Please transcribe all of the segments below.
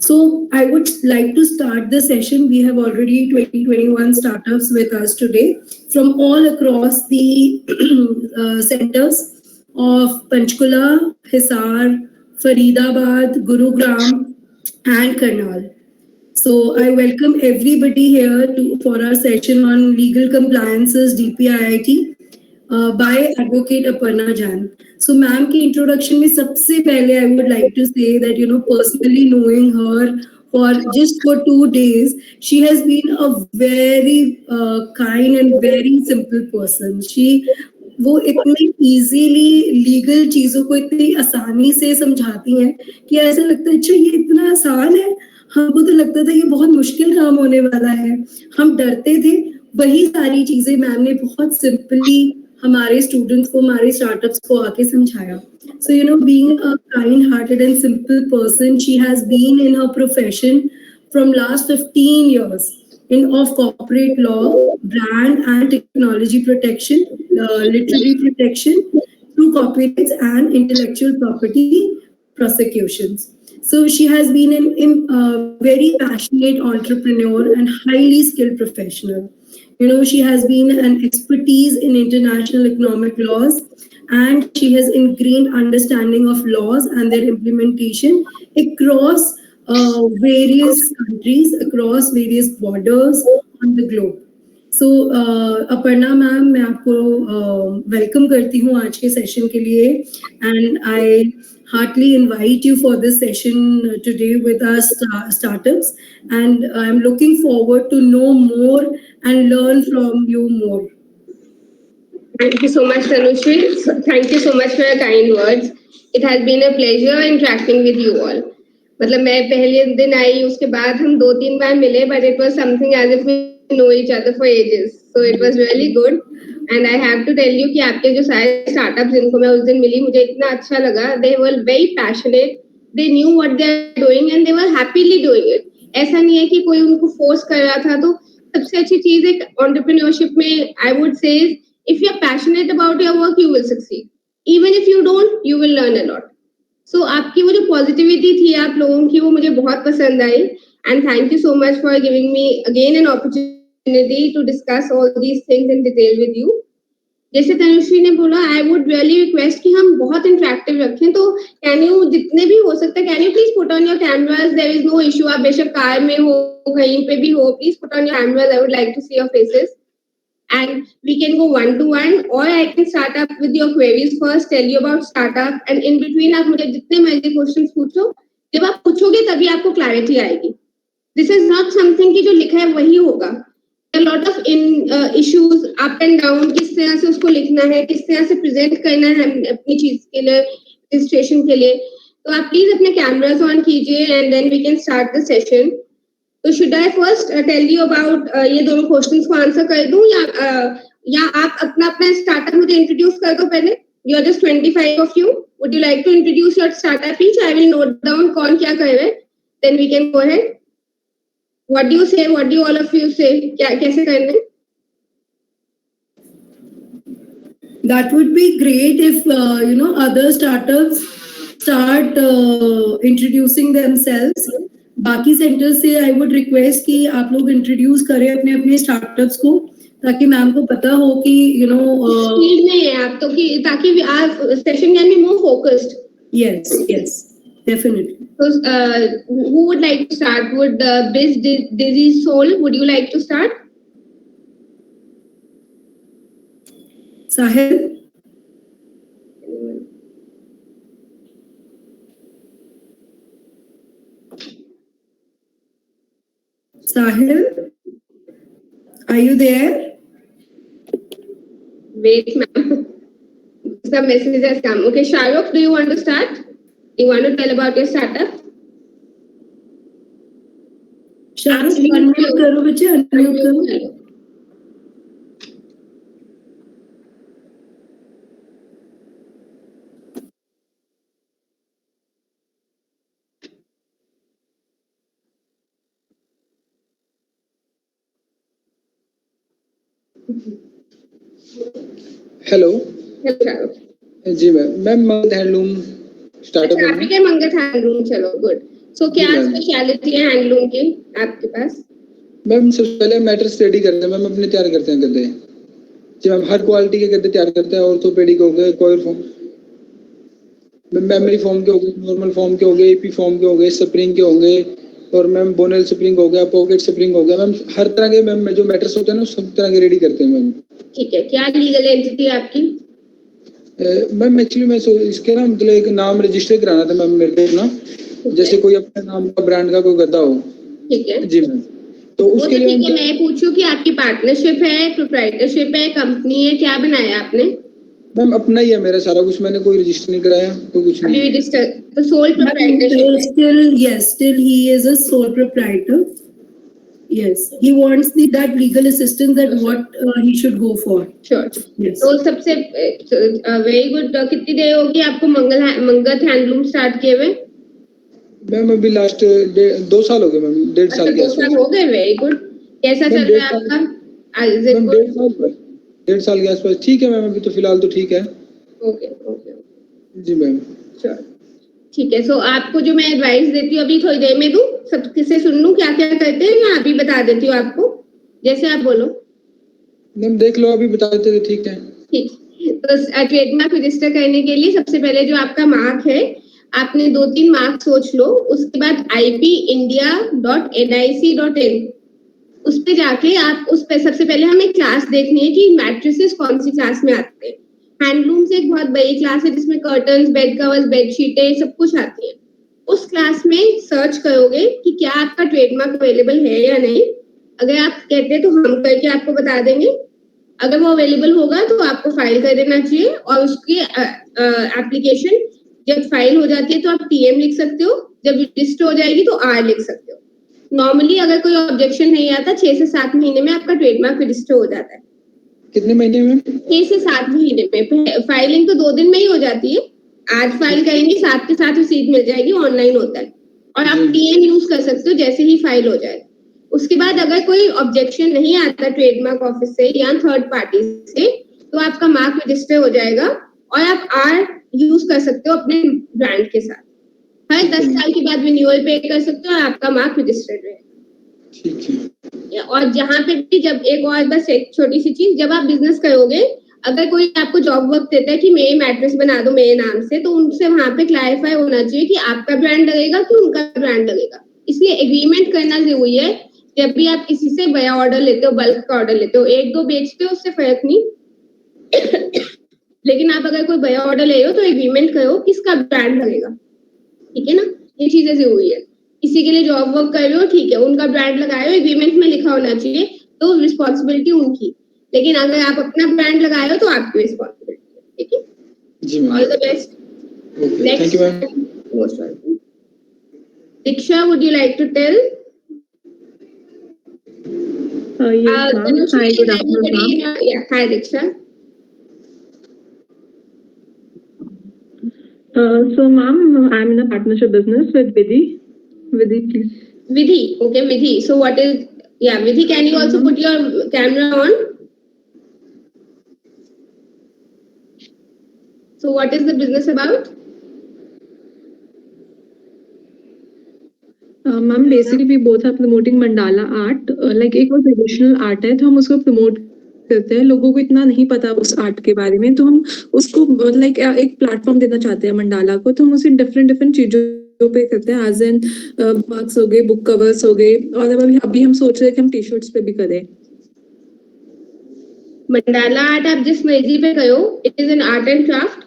So I would like to start the session. We have already 21 startups with us today from all across the centers of Panchkula, Hisar, Faridabad, Gurugram, and Karnal. So I welcome everybody here for our session on legal compliances DPIIT by Advocate Aparna Jain. So ma'am की introduction में सबसे पहले I would like to say that personally knowing her for 2 days, she has been a very kind and very simple person. वो इतनी easily legal चीजों को इतनी आसानी से समझाती हैं कि ऐसा लगता है अच्छा ये इतना आसान है. हमको तो लगता था ये बहुत मुश्किल काम होने वाला है, हम डरते थे. वही सारी चीजें मैम ने बहुत सिंपली हमारे स्टूडेंट्स को, हमारे स्टार्टअप्स को आके समझाया. So being a kind-hearted and simple person, she has been in her profession from last 15 years of corporate law, brand and technology protection, literary protection through copyrights and intellectual property prosecutions. So she has been a very passionate entrepreneur and highly skilled professional. She has been an expertise in international economic laws, and she has ingrained understanding of laws and their implementation across various countries, across various borders on the globe. So Aparna ma'am, मैं आपको welcome करती हूँ आज के session के लिए, and I heartily invite you for this session today with our startups, and I'm looking forward to know more and learn from you more. Thank you so much, Tanushri. Thank you so much for your kind words. It has been a pleasure interacting with you all. मतलब मैं पहले दिन आई, उसके बाद हम 2-3 बार मिले, but it was something as if we know each other for ages. So it was really good. And I have to tell you कि आपके जो सारे startups जिनको मैं उस दिन मिली, मुझे इतना अच्छा लगा. They were very passionate. They knew what they are doing and they were happily doing it. ऐसा नहीं है कि कोई उनको force कर रहा था. तो सबसे अच्छी चीज एक entrepreneurship में I would say is, if you're passionate about your work, you will succeed. Even if you don't, you will learn a lot. So आपकी वो जो positivity थी आप लोगों की, वो मुझे बहुत पसंद आई. And thank you so much for giving me again an opportunity to discuss all these things in detail with you. जैसे तनुश्री ने बोला, I would really request कि हम बहुत interactive रखें. तो can you जितने भी हो सकता है, can you please put on your cameras? There is no issue. आप बेशक कार में हो, कहीं पे भी हो, please put on your cameras. I would like to see your faces. And we can go one-to-one, or I can start up with your queries first, tell you about startup, and in between आप मुझे जितने मर्जी questions पूछो. जब आप पूछोगे तभी आपको clarity आएगी. This is not something कि जो लिखा है वही होगा. A lot of issues up and down, किस तरह से उसको लिखना है, किस तरह से present करना है अपनी चीज के लिए, registration के लिए. तो आप please अपने cameras on कीजिए, and then we can start the session. तो should I first tell you about ये दोनों questions को answer कर दूं, या आप अपना startup मुझे introduce कर दो पहले. You're just 25 of you. Would you like to introduce your startup each? I will note down कौन क्या कर रहा है. Then we can go ahead. What do you say? What do all of you say? क्या कैसे करना है? That would be great if other startups start introducing themselves. बाकी सेंटर्स से आई वुड रिक्वेस्ट कि आप लोग इंट्रोड्यूस करें अपने अपने स्टार्टअप्स को, ताकि मैम को पता हो कि स्पीड में है आप तो, कि ताकि session can be more focused. Yes, definitely. So who would like to start? Would Biz Dizzy Soul, would you like to start? Sahil? Sahil, are you there? Wait, ma'am. Some message has come. Okay, Shahrukh, do you want to start? You want to tell about your startup? Shahrukh, unmute करो बच्चे, unmute करो. Hello. Hello जी ma'am Mangat handloom startup आप के Mangat handloom. चलो good. सो क्या speciality है handloom की आपके पास? मैम सबसे पहले मैट्रेस रेडी करते हैं मैम, अपने तैयार करते हैं गद्दे जी मैम, हर क्वालिटी के गद्दे तैयार करते हैं। ऑर्थोपेडिक हो गए, कॉयर फॉर्म, मेमोरी फॉर्म के हो गए, नॉर्मल फॉर्म के हो गए, एपी फॉर्म के हो गए, स्प्रिंग के हो गए, और मैम बोनेल स्प्रिंग हो गया, पॉकेट स्प्रिंग हो गया मैम, हर तरह के मैम जो मैट्रेस होते हैं ना सब तरह के रेडी करते हैं मैम। ठीक है, क्या लीगल एंटिटी है आपकी? मैम एक्चुअली मैं इसके ना मतलब एक नाम रजिस्टर कराना था मैम मेरे को ना, जैसे कोई अपने नाम का ब्रांड का कोई गद्दा हो। ठीक है जी मैम, तो उसके लिए ठीक है, मैं पूछूं कि आपकी पार्टनरशिप है, प्रोप्राइटरशिप है, कंपनी है, क्या बनाया आपने? मैम अपना ही है मेरा सारा कुछ, मैंने कोई रजिस्टर नहीं कराया, कोई कुछ नहीं। अभी रजिस्टर तो sole proprietorship still he is a sole proprietor. Yes, he wants that legal assistance that what he should go for. Sure. Yes. तो सबसे वेरी गुड। कितनी देर होगी आपको मंगत हैंडलूम स्टार्ट किए हुए? मैम अभी लास्ट 2 साल हो गए मैम, 1.5 साल के आसपास। 2 साल हो गए, वेरी गुड। कैसा चल रहा है आपका? 1.5 साल के आसपास। ठीक है मैम, अभी तो फिलहाल तो ठीक है। ओके ओके जी मैम। श्योर, ठीक है। सो आपको जो मैं एडवाइस देती हूँ अभी थोड़ी देर में दूं, सब किससे सुन लूं क्या क्या करते हैं, या अभी बता देती हूँ आपको, जैसे आप बोलो। मैम देख लो, अभी बता देते तो ठीक है। ठीक, तो ट्रेडमार्क रजिस्टर करने के लिए सबसे पहले जो आपका मार्क है, आपने 2-3 मार्क सोच लो। उसके बाद ipindia.nic.in उस पे जाके आप उस पे सबसे पहले हमें क्लास देखनी है कि मैट्रेसेस कौन सी क्लास में आते हैं। हैंडलूम्स एक बहुत बड़ी क्लास है जिसमें कर्टन्स, बेड कवर्स, बेडशीटें सब कुछ आती है। उस क्लास में सर्च करोगे कि क्या आपका ट्रेडमार्क अवेलेबल है या नहीं। अगर आप कहते हैं तो हम करके आपको बता देंगे। अगर वो अवेलेबल होगा तो आपको फाइल कर देना चाहिए, और उसकी एप्लीकेशन जब फाइल हो जाती है तो आप टीएम लिख सकते हो, जब रजिस्टर हो जाएगी तो आर लिख सकते हो। नॉर्मली अगर कोई ऑब्जेक्शन नहीं आता 6 से 7 महीने में आपका ट्रेडमार्क रजिस्टर हो जाता है। कितने महीने में? 6 से 7 महीने में। फाइलिंग तो 2 दिन में ही हो जाती है। आज फाइल करेंगे, साथ के साथ रसीद मिल जाएगी, ऑनलाइन होता है। और आप टीएम यूज कर सकते हो जैसे ही फाइल हो जाए। उसके बाद अगर कोई ऑब्जेक्शन नहीं आता ट्रेडमार्क ऑफिस से या थर्ड पार्टी से, तो आपका मार्क रजिस्टर हो जाएगा और आप आर यूज कर सकते हो अपने ब्रांड के साथ। हर 10 साल के बाद रिन्यूअल पे कर सकते हो और आपका मार्क रजिस्टर्ड रहेगा। ठीक है। और जहाँ पे भी, जब एक और बस एक छोटी सी चीज, जब आप बिजनेस करोगे, अगर कोई आपको जॉब वर्क देता है कि मेरे मैट्रेस बना दो मेरे नाम से, तो उनसे वहां पे क्लैरिफाई होना चाहिए कि आपका ब्रांड लगेगा कि उनका ब्रांड लगेगा। इसलिए एग्रीमेंट करना जरूरी है। जब भी आप किसी से बड़ा ऑर्डर लेते हो, बल्क का ऑर्डर लेते हो, 1-2 बेचते हो उससे फर्क नहीं लेकिन आप अगर कोई बड़ा ऑर्डर ले रहे हो तो एग्रीमेंट करो किसका ब्रांड लगेगा, ठीक है ना। ये चीजें जरूरी है। किसी के लिए जॉब वर्क कर रहे हो, ठीक है, उनका ब्रांड लगाए हो, एग्रीमेंट में लिखा होना चाहिए, तो रिस्पॉन्सिबिलिटी उनकी। लेकिन अगर आप अपना ब्रांड लगाए हो तो आपकी रिस्पॉन्सिबिलिटी है, ठीक है जी ma'am. All the best. Thank you ma'am. Most welcome. Diksha, would you like to tell? Yes, ma'am. Hi, good afternoon, ma'am. Yeah, hi Diksha. So, ma'am, I'm in a partnership business with Vidhi. Vidhi, please. Vidhi, okay, Vidhi. So, what is, yeah, Vidhi, can you also put your camera on? So, what is the business about? Ma'am, basically we both are promoting mandala art. Like एक वो traditional art है, तो हम उसको promote करते हैं। लोगों को इतना नहीं पता उस आर्ट के बारे में, तो हम उसको लाइक एक प्लेटफॉर्म देना चाहते हैं मंडाला को। तो हम उसे डिफरेंट चीजों पे करते हैं, एज एन मार्क्स हो गए, बुक कवर्स हो गए, और अभी हम सोच रहे हैं कि हम टी शर्ट्स पे भी करें। मंडाला आर्ट आप जिस मर्जी पे करो, it is an art and craft.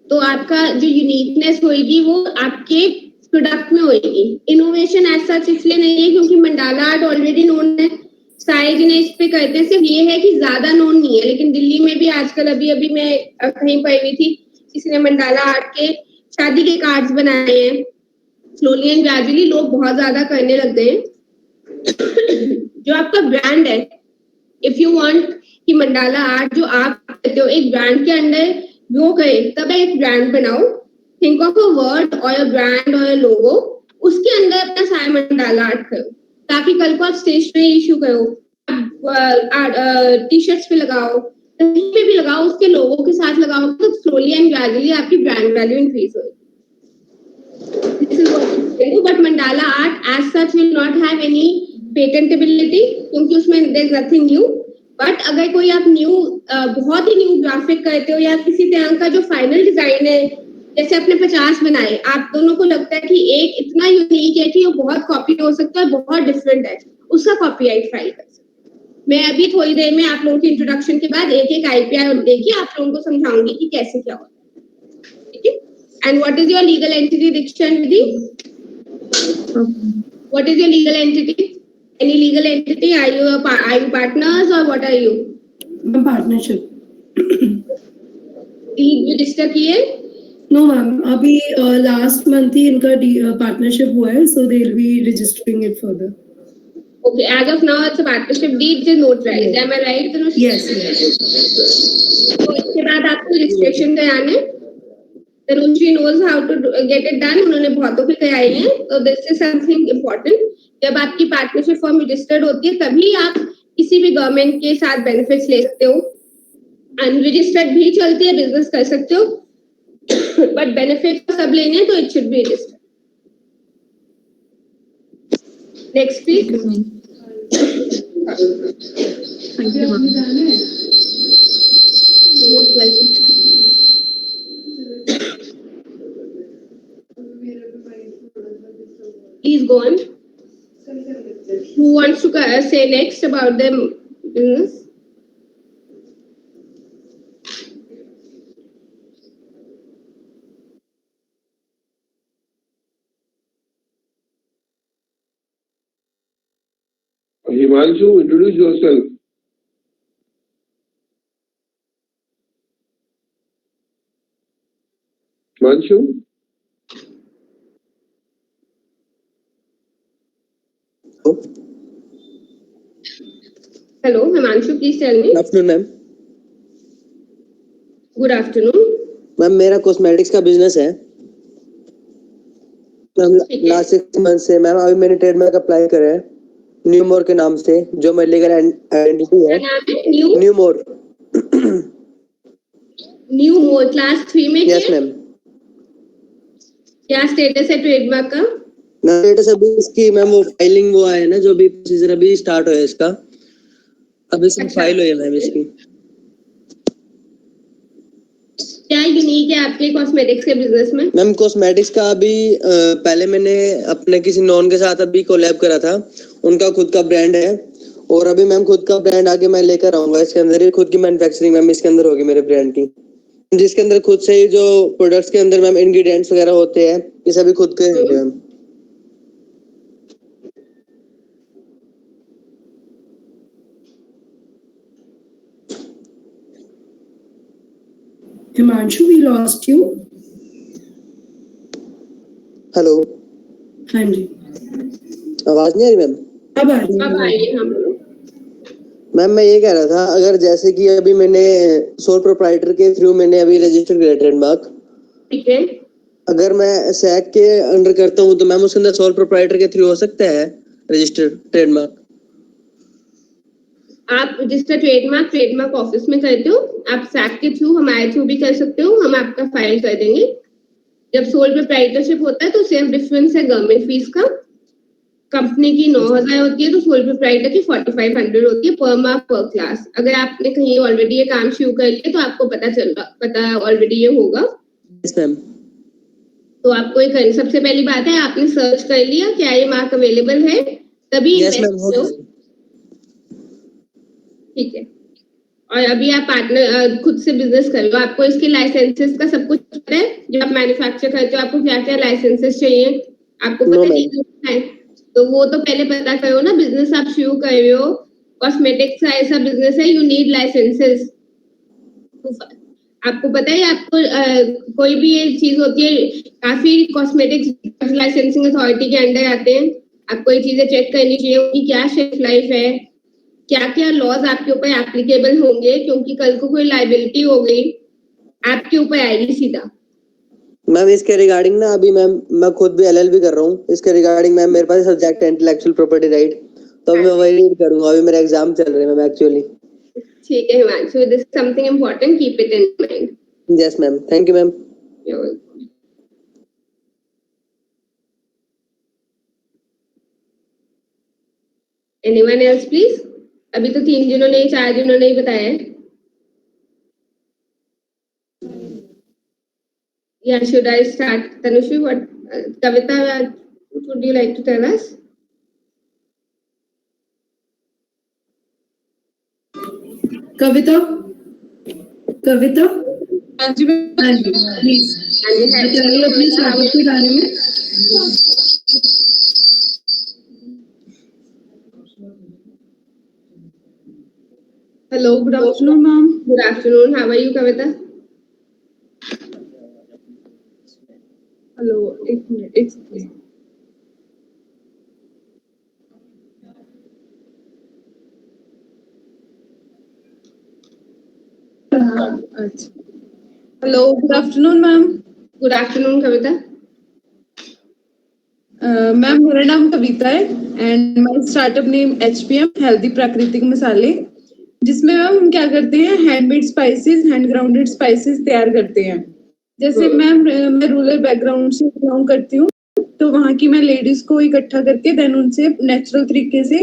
तो आपका जो यूनिकनेस होगी वो आपके प्रोडक्ट में होगी। इनोवेशन ऐसा इसलिए नहीं है क्योंकि मंडाला आर्ट ऑलरेडी नोन है, सारे जने इस पे करते हैं। सिर्फ ये है कि ज्यादा नोन नहीं है। लेकिन दिल्ली में भी आजकल अभी मैं कहीं पढ़ी हुई थी, किसी ने मंडाला आर्ट के शादी के कार्ड्स बनाए हैं। स्लोली एंड ग्रेजुअली लोग बहुत ज्यादा करने लग गए हैं। जो आपका ब्रांड है, इफ यू वांट कि मंडाला आर्ट जो आप करते हो एक ब्रांड के अंडर वो करे, तब एक ब्रांड बनाओ। थिंक ऑफ अ वर्ड और अ ब्रांड और अ लोगो, उसके अंदर अपना सारा मंडाला आर्ट करो, ताकि कल को आप स्टेशनरी इशू करो, टी शर्ट्स पे लगाओ, कहीं पे भी लगाओ, उसके लोगों के साथ लगाओ, तो स्लोली एंड ग्रेजुअली आपकी ब्रांड वैल्यू इंक्रीज होगी। This is what you can do, but mandala art as such will not have any patentability क्योंकि उसमें there's nothing new. बट अगर कोई आप न्यू बहुत ही न्यू ग्राफिक करते हो या किसी तरह का जो फाइनल डिजाइन है, जैसे अपने 50 बनाए, आप दोनों को लगता है कि एक इतना यूनिक है कि वो बहुत कॉपी हो सकता है, बहुत डिफरेंट है, उसका कॉपीराइट फाइल कर सकते हैं। मैं अभी थोड़ी देर में आप लोगों के इंट्रोडक्शन के बाद एक एक IPR देखिए आप लोगों को समझाऊंगी कि कैसे क्या होता है, ठीक है। And what is your legal entity दीक्षांत दीदी? What is your legal entity? Any legal entity? Are you partners or what are you? Partnership. Register किए? No ma'am, अभी last month ही इनका partnership हुआ है, so they will be registering it further. Okay, as of now it's a partnership deed is notarized. Am I right, Tanushi? Yes. तो इसके बाद आपको registration कराने, Tanushi knows how to get it done. उन्होंने बहुतों के कराए हैं, तो this is something important. जब आपकी पार्टनरशिप फॉर्म रजिस्टर्ड होती है तभी आप किसी भी गवर्नमेंट के साथ बेनिफिट्स ले सकते हो। अनरजिस्टर्ड भी चलती है, बिजनेस कर सकते हो, बट बेनिफिट सब लेने हैं तो it should be registered. Next please. Please go on. Who wants to say next about the business? Himanshu, introduce yourself. Himanshu? Hello, Himanshu, please tell me. Good afternoon, ma'am. Good afternoon. Ma'am मेरा cosmetics का business है ma'am. Last 6 month से ma'am अभी मैंने trademark apply करा है न्यूमोर के नाम से, जो मेरी लीगल आइडेंटिटी है। न्यूमोर क्लास 3 में। Yes ma'am. क्या स्टेटस है ट्रेडमार्क का? मैम स्टेटस अभी इसकी मैम वो फाइलिंग वो है ना, जो भी प्रोसीजर अभी स्टार्ट हुआ है इसका, अभी इसमें फाइल हुई है मैम इसकी। क्या यूनिक है आपके कॉस्मेटिक्स के बिजनेस में? मैम कॉस्मेटिक्स का अभी पहले मैंने अपने किसी नॉन के साथ अभी कोलैब करा था, उनका खुद का ब्रांड है, और अभी मैम खुद का ब्रांड आगे मैं लेकर आऊंगा। इसके अंदर ही खुद की मैन्युफैक्चरिंग मैम इसके अंदर होगी मेरे ब्रांड की, जिसके अंदर खुद से ही जो प्रोडक्ट्स के अंदर मैम इंग्रेडिएंट्स वगैरह होते हैं ये सभी खुद के हैं ma'am. Himanshu, we lost you. Hello. हाँ जी। आवाज नहीं आ रही मैम? अब आ रही है। अब आइए हम लोग। मैम मैं ये कह रहा था, अगर जैसे कि अभी मैंने सोल प्रोप्राइटर के थ्रू मैंने अभी रजिस्टर किया ट्रेडमार्क, ठीक है। अगर मैं सैक के अंडर करता हूँ तो मैम उसके अंदर सोल प्रोप्राइटर के थ्रू हो सकता है रजिस्टर ट्रेडमार्क? आप रजिस्टर ट्रेडमार्क ऑफिस में करते हो, आप सैक के थ्रू हमारे थ्रू भी कर सकते हो, हम आपका फाइल कर देंगे। जब सोल प्रोप्राइटरशिप होता है तो सिर्फ डिफरेंस है गवर्नमेंट फीस का। कंपनी की 9,000 होती है तो सोल प्रोप्राइटर की 4,500 होती है पर माह पर क्लास। अगर आपने कहीं ऑलरेडी ये काम शुरू कर लिया तो आपको पता ऑलरेडी ये होगा। Yes ma'am. तो आपको एक सबसे पहली बात है, आपने सर्च कर लिया क्या ये मार्क अवेलेबल है, तभी इन्वेस्ट करो। ठीक है। और अभी आप पार्टनर खुद से बिजनेस कर लो, आपको इसके लाइसेंसेस का सब कुछ पता है? जो आप मैन्युफैक्चर करते हो आपको क्या क्या लाइसेंसेस चाहिए आपको पता है? तो वो तो पहले पता करो ना। बिजनेस आप शुरू कर रहे हो, कॉस्मेटिक्स का ऐसा बिजनेस है, यू नीड लाइसेंसेस। आपको पता है आपको कोई भी ये चीज होती है, काफी कॉस्मेटिक्स लाइसेंसिंग अथॉरिटी के अंडर आते हैं। आपको ये चीजें चेक करनी चाहिए उनकी क्या शेल्फ लाइफ है, क्या क्या लॉज आपके ऊपर एप्लीकेबल होंगे, क्योंकि कल को कोई लायबिलिटी हो गई आपके ऊपर आएगी सीधा। मैम इसके रिगार्डिंग ना अभी मैं खुद भी LLB कर रहा हूँ, इसके रिगार्डिंग मैम मेरे पास सब्जेक्ट है इंटेलेक्चुअल प्रॉपर्टी राइट, तो अभी मैं वही रीड करूंगा। अभी मेरा एग्जाम चल रहा है मैम एक्चुअली। ठीक है Himanshu, this is something important, keep it in mind. Yes ma'am, thank you ma'am. You're welcome. Anyone else, please? अभी तो 3 जिन्होंने 4 जिन्होंने ही बताया है. Yeah, should I start? Tanushri, what? Kavita, what would you like to tell us? Kavita? हाँ जी ma'am. Please. बताइए अपने स्टार्टअप के बारे में. Hello, good afternoon ma'am. Good afternoon. How are you, Kavita? Hello, एक मिनट. अच्छा. Hello, good afternoon ma'am. Good afternoon, Kavita. Ma'am मेरा नाम कविता है and my startup name HPM healthy प्राकृतिक मसाले, जिसमें मैम हम क्या करते हैं, handmade spices, hand grounded spices तैयार करते हैं. जैसे मैम मैं रूरल बैकग्राउंड से बिलोंग करती हूँ, तो वहाँ की मैं लेडीज को इकट्ठा करके देन उनसे नेचुरल तरीके से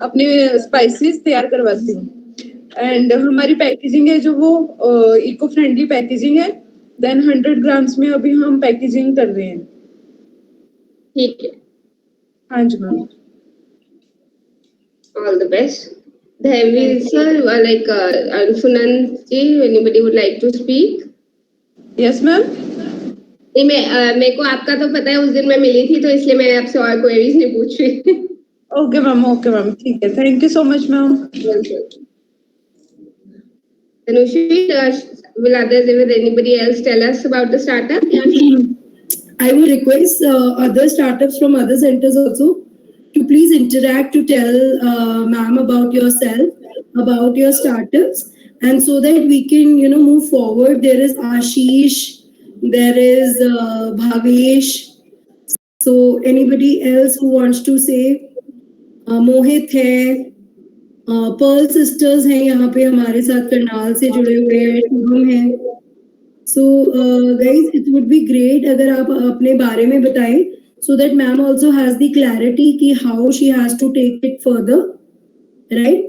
अपने स्पाइसेस तैयार करवाती हूँ. एंड हमारी पैकेजिंग है जो वो इको फ्रेंडली पैकेजिंग है. देन 100 ग्राम्स में अभी हम पैकेजिंग कर रहे हैं. ठीक है. हाँ जी ma'am. All the best. Dhavi sir, like Sunanji, anybody would like to speak? Yes ma'am. नहीं, मेरे को आपका तो पता है, उस दिन मैं मिली थी तो इसलिए मैं आपसे और क्वेरीज नहीं पूछ रही. ओके मैम, ठीक है. Thank you so much ma'am. Tanushri, will others, will anybody else tell us about the startup? I would request other startups from other centers also to please interact, to tell ma'am about yourself, about your startups, and so that we can move forward. There is Ashish, there is Bhavesh. So anybody else who wants to say? Mohit है, Pearl sisters हैं यहाँ पे हमारे साथ, करनाल से जुड़े हुए हैं, शुभम है. So guys, it would be great अगर आप अपने बारे में बताएं, so that ma'am also has the clarity कि how she has to take it further, right?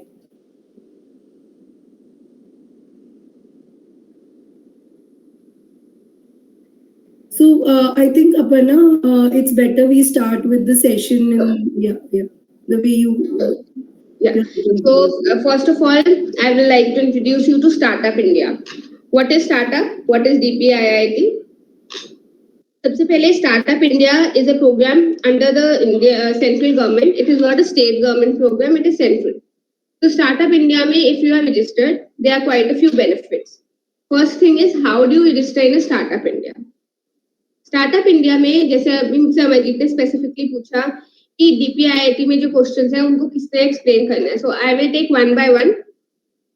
So I think Aparna, it's better we start with the session and the way you. Yeah. So first of all, I would like to introduce you to Startup India. What is startup? What is DPIIT? सबसे पहले Startup India is a program under the central government. It is not a state government program. It is central. So Startup India में, if you are registered, there are quite a few benefits. First thing is, how do you register in a Startup India? Startup India में जैसे अभी मुझसे अमरजीत ने specifically पूछा कि DPIIT में जो क्वेश्चंस हैं उनको किस तरह एक्सप्लेन करना है. So I will take one by one.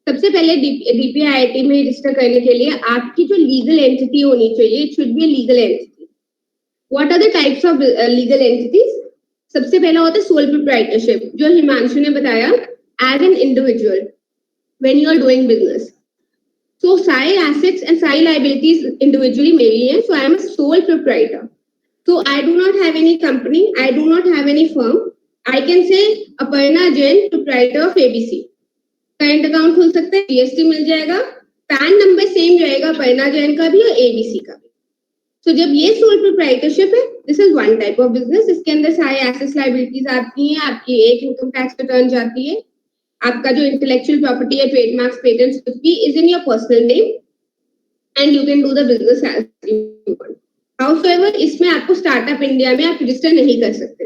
सबसे पहले DPIIT में रजिस्टर करने के लिए आपकी जो लीगल एंटिटी होनी चाहिए, it should be legal entity. What are the types of legal entities? सबसे पहला होता है सोल प्रोप्राइटरशिप, जो हिमांशु ने बताया, as an individual when you are doing business. So सारे assets and सारी liabilities individually मेरी हैं. So I am a sole proprietor. So I do not have any company. I do not have any firm. I can say Aparna Jain, proprietor of ABC. Current account खुल सकता है, GST मिल जाएगा, PAN number same रहेगा Aparna Jain का भी और ABC का भी. So जब ये sole proprietorship है, this is one type of business. इसके अंदर सारे assets liabilities आती हैं, आपकी एक income tax return जाती है, आपका जो इंटेलेक्चुअल प्रॉपर्टी है, ट्रेडमार्क्स, पेटेंट्स, कुछ भी is in your personal name and you can do the business as you want. However इसमें आपको स्टार्टअप इंडिया में आप रजिस्टर नहीं कर सकते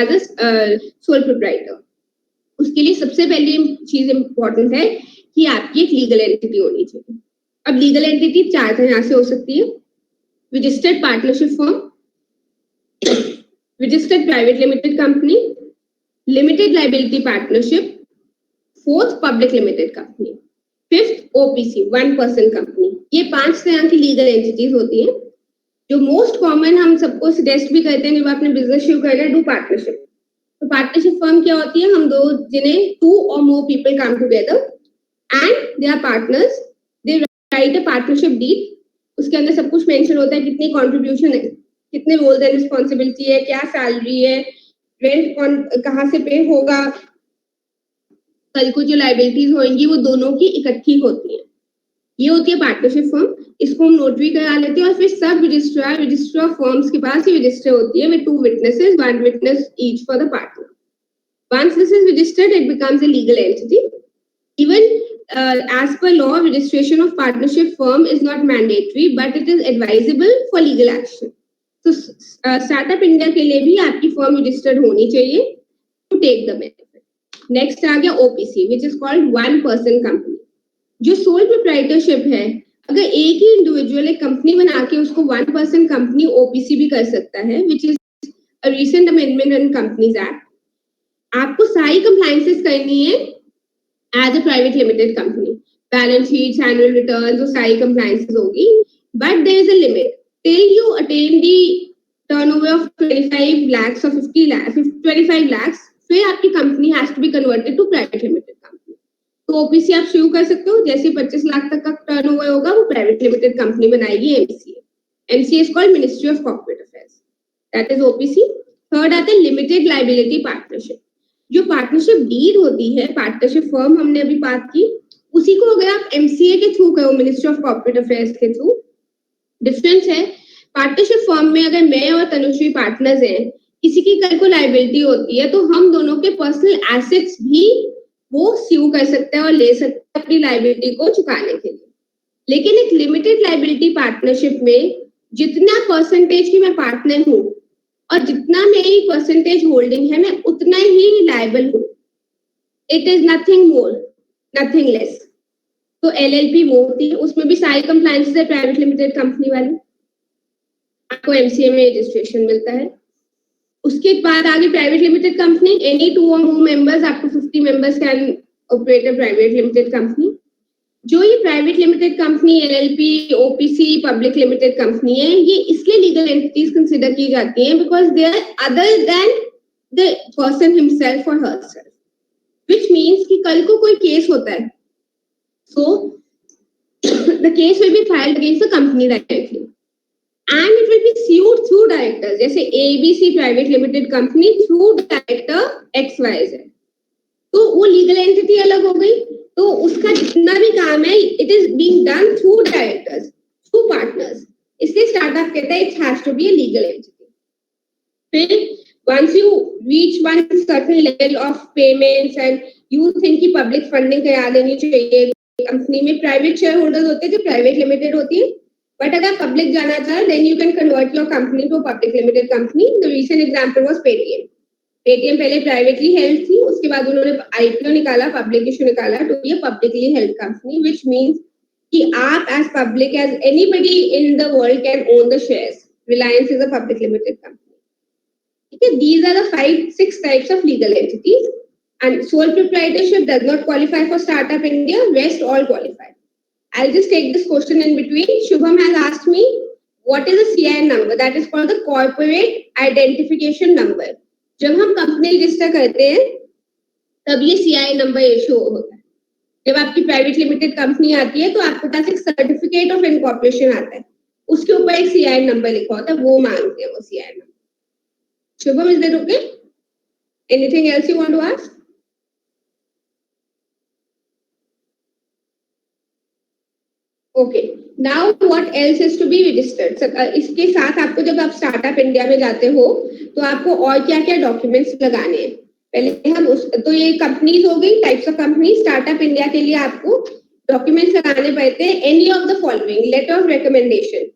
एज अ सोल प्रोप्राइटर. उसके लिए सबसे पहली चीज इंपॉर्टेंट है कि आपकी एक लीगल एंटिटी होनी चाहिए. अब लीगल एंटिटी 4 तरह से हो सकती है: registered partnership firm, registered private limited company, limited liability partnership, fourth public limited company, fifth OPC, 1 person company. ये 5 तरह की लीगल एंटिटीज होती हैं. जो मोस्ट कॉमन हम सबको सजेस्ट भी करते हैं जब आपने बिजनेस शुरू करना है, डू पार्टनरशिप. तो पार्टनरशिप फर्म क्या होती है? हम दो जिन्हें 2 or more people come together and they are partners, they write a partnership deed. उसके अंदर सब कुछ मेंशन होता है, कितनी कंट्रीब्यूशन है, कितने रोल्स एंड रिस्पॉन्सिबिलिटी है, क्या सैलरी है, रेंट कहाँ से पे होगा, कल को जो लाइबिलिटीज होंगी वो दोनों की इकट्ठी होती है। ये होती है पार्टनरशिप फर्म, इसको हम नोटरी करा लेते हैं और फिर सब रजिस्ट्रार ऑफ फर्म्स के पास ये रजिस्टर होती है with 2 witnesses, 1 witness each for the partner. Once this is registered, it becomes a legal entity. Even as per law, registration of partnership firm is not mandatory, but it is advisable for legal action. So, Startup India के लिए भी आपकी firm registered होनी चाहिए to take the benefit. Next आ गया OPC, which is called one person company. जो sole proprietorship है, अगर एक ही इंडिविजुअल एक कंपनी बना के उसको 1 person कंपनी OPC भी कर सकता है, which is a recent amendment in Companies Act. आपको सारी कंप्लायंसेस करनी है as a private limited company, balance sheet, annual return, वो सारी कंप्लायंसेस होगी, but there is a limit till you attain the turnover of 25 lakhs or 50 lakhs, 25 lakhs, फिर आपकी company has to be converted to private limited company. तो OPC आप शुरू कर सकते हो, जैसे 25 लाख तक का टर्नओवर होगा वो प्राइवेट लिमिटेड कंपनी बनाएगी MCA. MCA is called ministry of corporate affairs, that is OPC. Third आता है लिमिटेड लायबिलिटी पार्टनरशिप। जो पार्टनरशिप डीड होती है, पार्टनरशिप फर्म हमने अभी बात की, उसी को अगर आप एमसीए के थ्रू करो, मिनिस्ट्री ऑफ कॉर्पोरेट अफेयर्स के थ्रू, डिफरेंस है। पार्टनरशिप फर्म में अगर मैं और तनुश्री पार्टनर्स हैं, किसी की कल को लायबिलिटी होती है तो हम दोनों के पर्सनल एसेट्स भी वो स्यू कर सकते हैं और ले सकते हैं अपनी लायबिलिटी को चुकाने के लिए। लेकिन एक लिमिटेड लायबिलिटी पार्टनरशिप में जितना परसेंटेज की मैं पार्टनर हूँ और जितना मेरी परसेंटेज होल्डिंग है, मैं उतना ही लायबल हूँ। It is nothing more, nothing less. तो एलएलपी होती है, उसमें भी सारी कंप्लायंसेस है प्राइवेट लिमिटेड कंपनी वाली, आपको एमसीए में रजिस्ट्रेशन मिलता है। उसके बाद आगे private limited company, any 2 or more members, आपको 50 members can operate a private limited company. जो ये private limited company, LLP, OPC, public limited company है, ये इसलिए लीगल एंटिटीज कंसिडर की जाती हैं because they are other than the person himself और हरसेल्फ, व्हिच मींस कि कल को कोई केस होता है, so the case will be filed against the company directly and it will be sued through directors, जैसे ABC private limited company through director XYZ। तो वो लीगल एंटिटी अलग हो गई, तो उसका जितना भी काम है it is being done through directors, through partners, इसलिए स्टार्टअप कहता है it has to be a legal entity. फिर once you reach one certain level of payments and you think कि पब्लिक फंडिंग करा देनी चाहिए, कंपनी में प्राइवेट शेयर होल्डर्स होते हैं जो प्राइवेट लिमिटेड होती है, बट अगर पब्लिक जाना चाहे then you can convert your company to public limited company. The recent example was Paytm. Paytm पहले प्राइवेटली हेल्ड थी, उसके बाद उन्होंने आईपीओ निकाला, पब्लिक इशू निकाला to be a publicly held company, which means कि आप as public as anybody in the world can own the shares. Reliance is a public limited company. ठीक है, these are the 5-6 types of legal entities and sole proprietorship does not qualify for Startup India, rest all qualify. I'll just take this question in between. Shubham has asked me, what is the CIN number? That is called the Corporate Identification Number. जब हम company register करते हैं तब ये CIN number issue होता है। जब आपकी प्राइवेट लिमिटेड कंपनी आती है तो आपके पास एक सर्टिफिकेट ऑफ इनकॉर्पोरेशन आता है, उसके ऊपर एक CIN नंबर लिखा होता है, वो मांगते हैं वो CIN number. Shubham, is that okay? Anything else you want to ask? Okay. Now what else is to be registered? इसके साथ आपको जब आप स्टार्टअप इंडिया में जाते हो तो आपको और क्या क्या डॉक्यूमेंट्स लगाने हैं। पहले हम तो ये कंपनीज हो गई, types of company. Startup India के लिए आपको डॉक्यूमेंट्स लगाने पड़ते हैं। Any of the following, letter of recommendation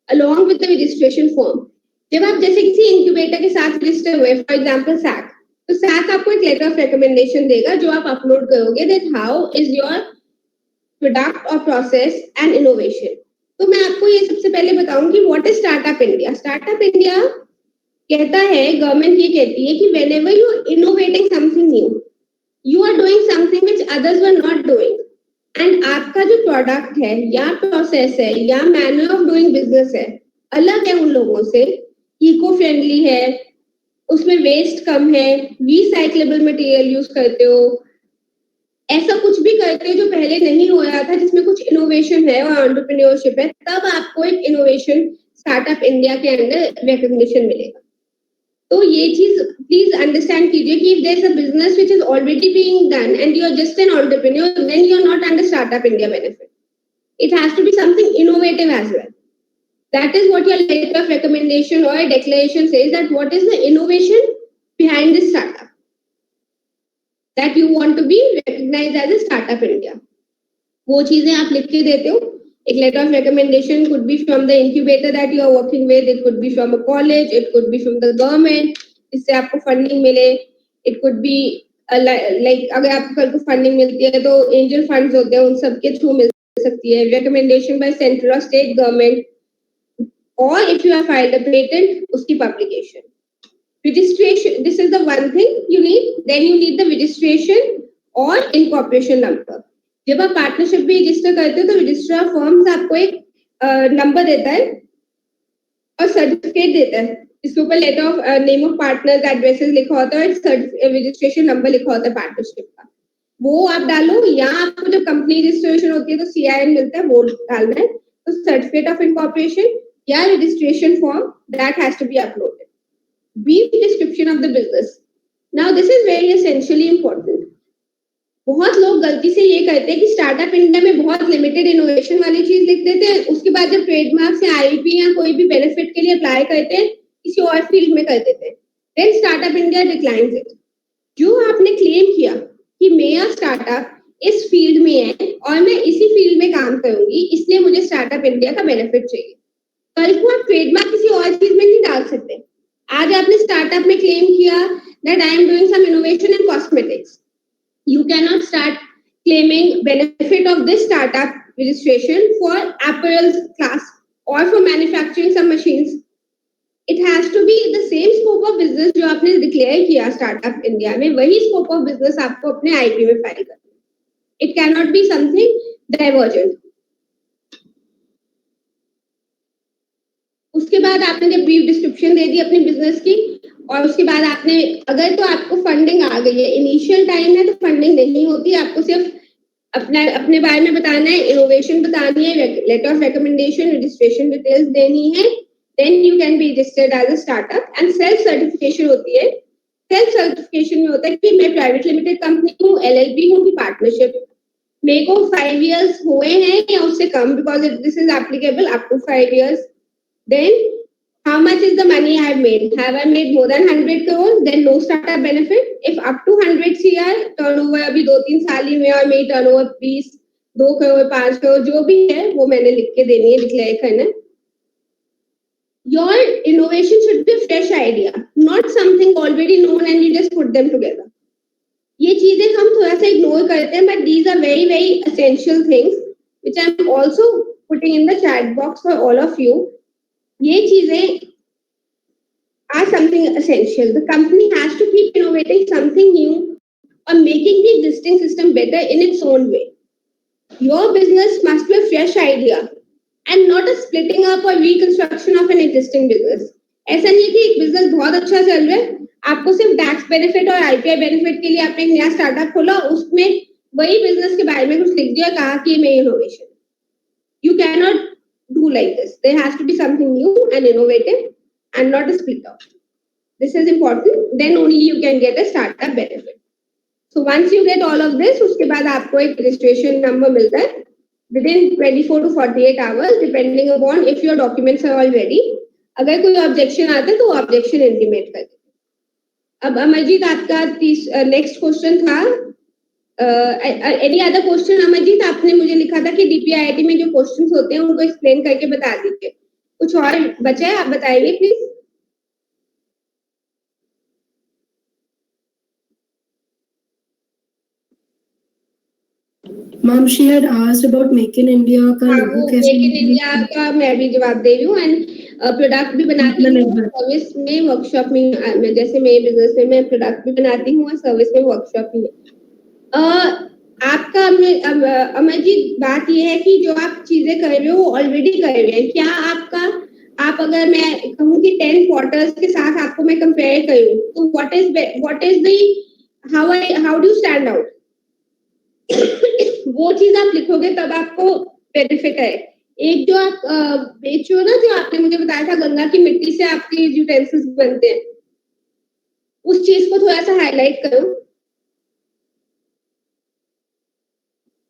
along with the registration form। जब आप जैसे किसी इंक्यूबेटर के साथ रजिस्टर हुए, फॉर एग्जांपल सैक, तो सैक आपको एक लेटर ऑफ रिकमेंडेशन देगा जो आप अपलोड करोगे, that how is your product और प्रोसेस एंड इनोवेशन। तो मैं आपको ये सबसे पहले बताऊंगी what is startup India. Startup India कहता है, गवर्नमेंट ये कहती है कि whenever you innovating something new, you are doing something which others were not doing, and आपका जो प्रोडक्ट है या प्रोसेस है या मैनर ऑफ डूइंग बिजनेस है अलग है उन लोगों से, इको फ्रेंडली है, उसमें वेस्ट कम है, रिसाइक्लेबल मटेरियल यूज करते हो, ऐसा कुछ भी करते हो जो पहले नहीं हो रहा था, जिसमें कुछ इनोवेशन है और एंटरप्रेन्योरशिप है, तब आपको एक इनोवेशन स्टार्टअप इंडिया के अंदर रिकॉग्निशन मिलेगा। तो ये चीज प्लीज अंडरस्टैंड कीजिए कि if there is a business which is already being done and you are just an entrepreneur, then you are not under Startup India benefit. It has to be something innovative as well. That is what your letter of recommendation or a declaration says, that what is the innovation behind this startup that you want to be recognized as a Startup India. वो चीजें आप लिख के देते हो. एक letter of recommendation could be from the incubator that you are working with, it could be from a college, it could be from the government, इससे आपको funding मिले, it could be like अगर आपको कल को funding मिलती है तो angel funds होते हैं, उन सब के through मिल सकती है. Recommendation by central or state government, or if you have filed a patent, उसकी publication. Registration, this is the one thing you need. Then you need the registration or incorporation number. जब आप partnership भी register करते हो तो registrar firms आपको एक number देता है और सर्टिफिकेट देता है, इसके ऊपर letter of name of partners, addresses लिखा होता है और रजिस्ट्रेशन नंबर लिखा होता है पार्टनरशिप का. वो आप डालो, या आपको जब कंपनी रजिस्ट्रेशन होती है तो CIN मिलता है, वो डालना है. तो सर्टिफिकेट ऑफ इनकॉर्पोरेशन या registration form, that has to be uploaded. Brief description of the business. Now this is very essentially important. बहुत लोग गलती से ये कहते हैं कि स्टार्टअप इंडिया में बहुत लिमिटेड इनोवेशन वाली चीज लिख देते हैं, उसके बाद जब ट्रेडमार्क से IP या कोई भी बेनिफिट के लिए अप्लाई करते हैं किसी और फील्ड में कर देते हैं. Then startup India declines it. जो आपने क्लेम किया कि मेरा स्टार्टअप इस फील्ड में है और मैं इसी फील्ड में काम करूंगी, इसलिए मुझे स्टार्टअप इंडिया का बेनिफिट चाहिए, कल को आप ट्रेडमार्क किसी और चीज में नहीं डाल सकते. आज आपने स्टार्टअप में क्लेम किया that I am doing some innovation in cosmetics. You cannot start claiming benefit of this startup registration for apparel class or for manufacturing some machines. It has to be the same scope of business जो आपने declare किया startup India में, वही scope of business आपको अपने IP में file करना है. It cannot be something divergent. उसके बाद आपने जब ब्रीफ डिस्क्रिप्शन दे दी अपने बिजनेस की, और उसके बाद आपने अगर तो आपको फंडिंग आ गई है, इनिशियल टाइम है तो फंडिंग नहीं होती, आपको सिर्फ अपने बारे में बताना है, इनोवेशन बतानी है, letter of recommendation, registration details देनी है, then you can be registered as a startup. And self certification होती है. सेल्फ सर्टिफिकेशन में होता है कि मैं प्राइवेट लिमिटेड कंपनी हूँ, LLP हूँ कि पार्टनरशिप, मेरे को 5 years हुए हैं या उससे कम, because this is applicable up to 5 years. Then how much is the money I have made? Have I made more than 100 crores? Then no startup benefit. If up to 100 CR turnover अभी 2-3 साल ही में और मेरी turnover 20, 2 crore, 5 crore जो भी है वो मैंने लिख के देनी है, डिक्लेयर करना है. Your innovation should be a fresh idea, not something already known and you just put them together. ये चीजें हम थोड़ा सा इग्नोर करते हैं, but these are very very essential things which I am also putting in the chat box for all of you. ये चीजें are something essential. The company has to keep innovating something new or making the existing system better in its own way. Your business must be a fresh idea and not a splitting up or reconstruction of an existing business. ऐसा नहीं कि एक business बहुत अच्छा चल रहा है, आपको सिर्फ टैक्स बेनिफिट और IPI बेनिफिट के लिए आपने एक नया स्टार्टअप खोला, उसमें वही बिजनेस के बारे में कुछ लिख दिया, कहा कि मेरी innovation. You cannot do like this. There has to be something new and innovative and not a split off. This is important. Then only you can get a startup benefit. So once you get all of this, उसके बाद आपको एक registration number मिलता है within 24 to 48 hours, depending upon if your documents are all ready. अगर कोई objection आता है तो objection intimate कर देते. अब अमरजीत आपका नेक्स्ट क्वेश्चन था. Any other question Amarjeet? आपने मुझे लिखा था कि DPIIT में जो क्वेश्चंस होते हैं उनको एक्सप्लेन करके बता दीजिए. कुछ और बचा है, आप बताइए please. Ma'am, she had asked about Make in India का. हाँ, वो मेक इन इंडिया का मैं भी जवाब दे रही हूँ. एंड प्रोडक्ट भी बनाती हूँ, सर्विस में, वर्कशॉप में. जैसे मेरे बिजनेस में मैं प्रोडक्ट भी बनाती हूँ और सर्विस में वर्कशॉप भी है. आपका अमरजीत बात ये है कि जो आप चीजें कर रहे हो ऑलरेडी कर रहे हैं. क्या आप अगर मैं कहूँ कि 10 क्वार्टर्स के साथ आपको मैं कंपेयर करूँ तो what is the how do stand out, वो चीज आप लिखोगे तब आपको बेनिफिट है. एक जो आप बेचो ना, जो आपने मुझे बताया था गंगा की मिट्टी से आपके यूटेंसिल्स बनते हैं, उस चीज को थोड़ा सा हाईलाइट करो।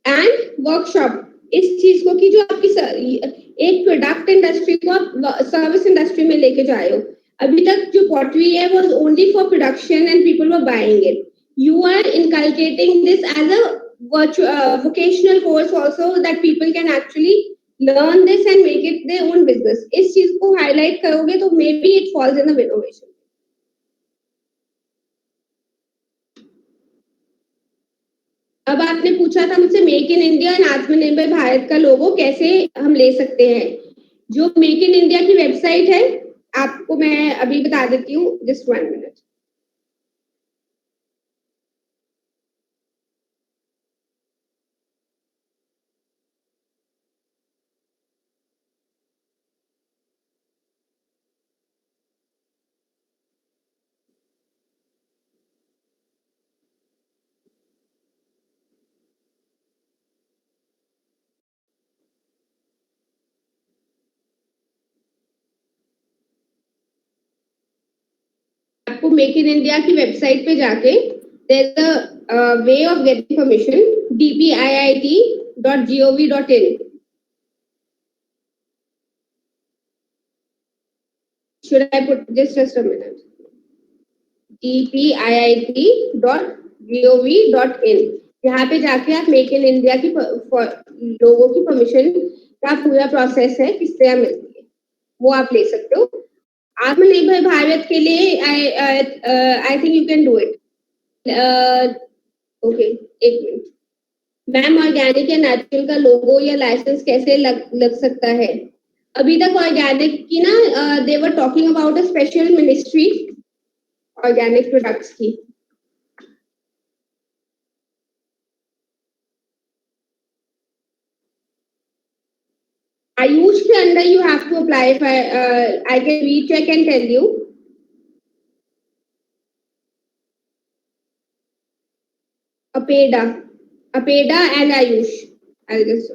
एंड वर्कशॉप इस चीज को कि जो आपकी एक प्रोडक्ट इंडस्ट्री को आप सर्विस इंडस्ट्री में लेके जा रहे हो। अभी तक जो पॉटरी है वो only for production and people were buying it. You are inculcating this as a vocational course also that people can actually learn this and make it their own business. इस चीज को हाईलाइट करोगे तो may be it falls in the innovation. अब आपने पूछा था मुझसे मेक इन इंडिया और आत्मनिर्भर भारत का लोगो कैसे हम ले सकते हैं। जो मेक इन इंडिया की वेबसाइट है आपको मैं अभी बता देती हूँ, जस्ट 1 मिनट। आपको मेक इन इंडिया की वेबसाइट पे जाके there is a way of getting permission dpiit.gov.in। should I put just a minute? dpiit.gov.in। यहाँ पे जाके आप मेक इन इंडिया की लोगों की परमिशन का पूरा प्रोसेस है किस तरह मिलती है वो आप ले सकते हो। आत्मनिर्भर भारत के लिए I think you can do it. Okay, एक मिनट मैम, ऑर्गेनिक या नेचुरल का लोगो या लाइसेंस कैसे लग सकता है? अभी तक ऑर्गेनिक की ना they were talking about a special ministry organic products की। आयुष के अंदर you have to apply for I can recheck and tell you. Apeda and Ayush. I'll just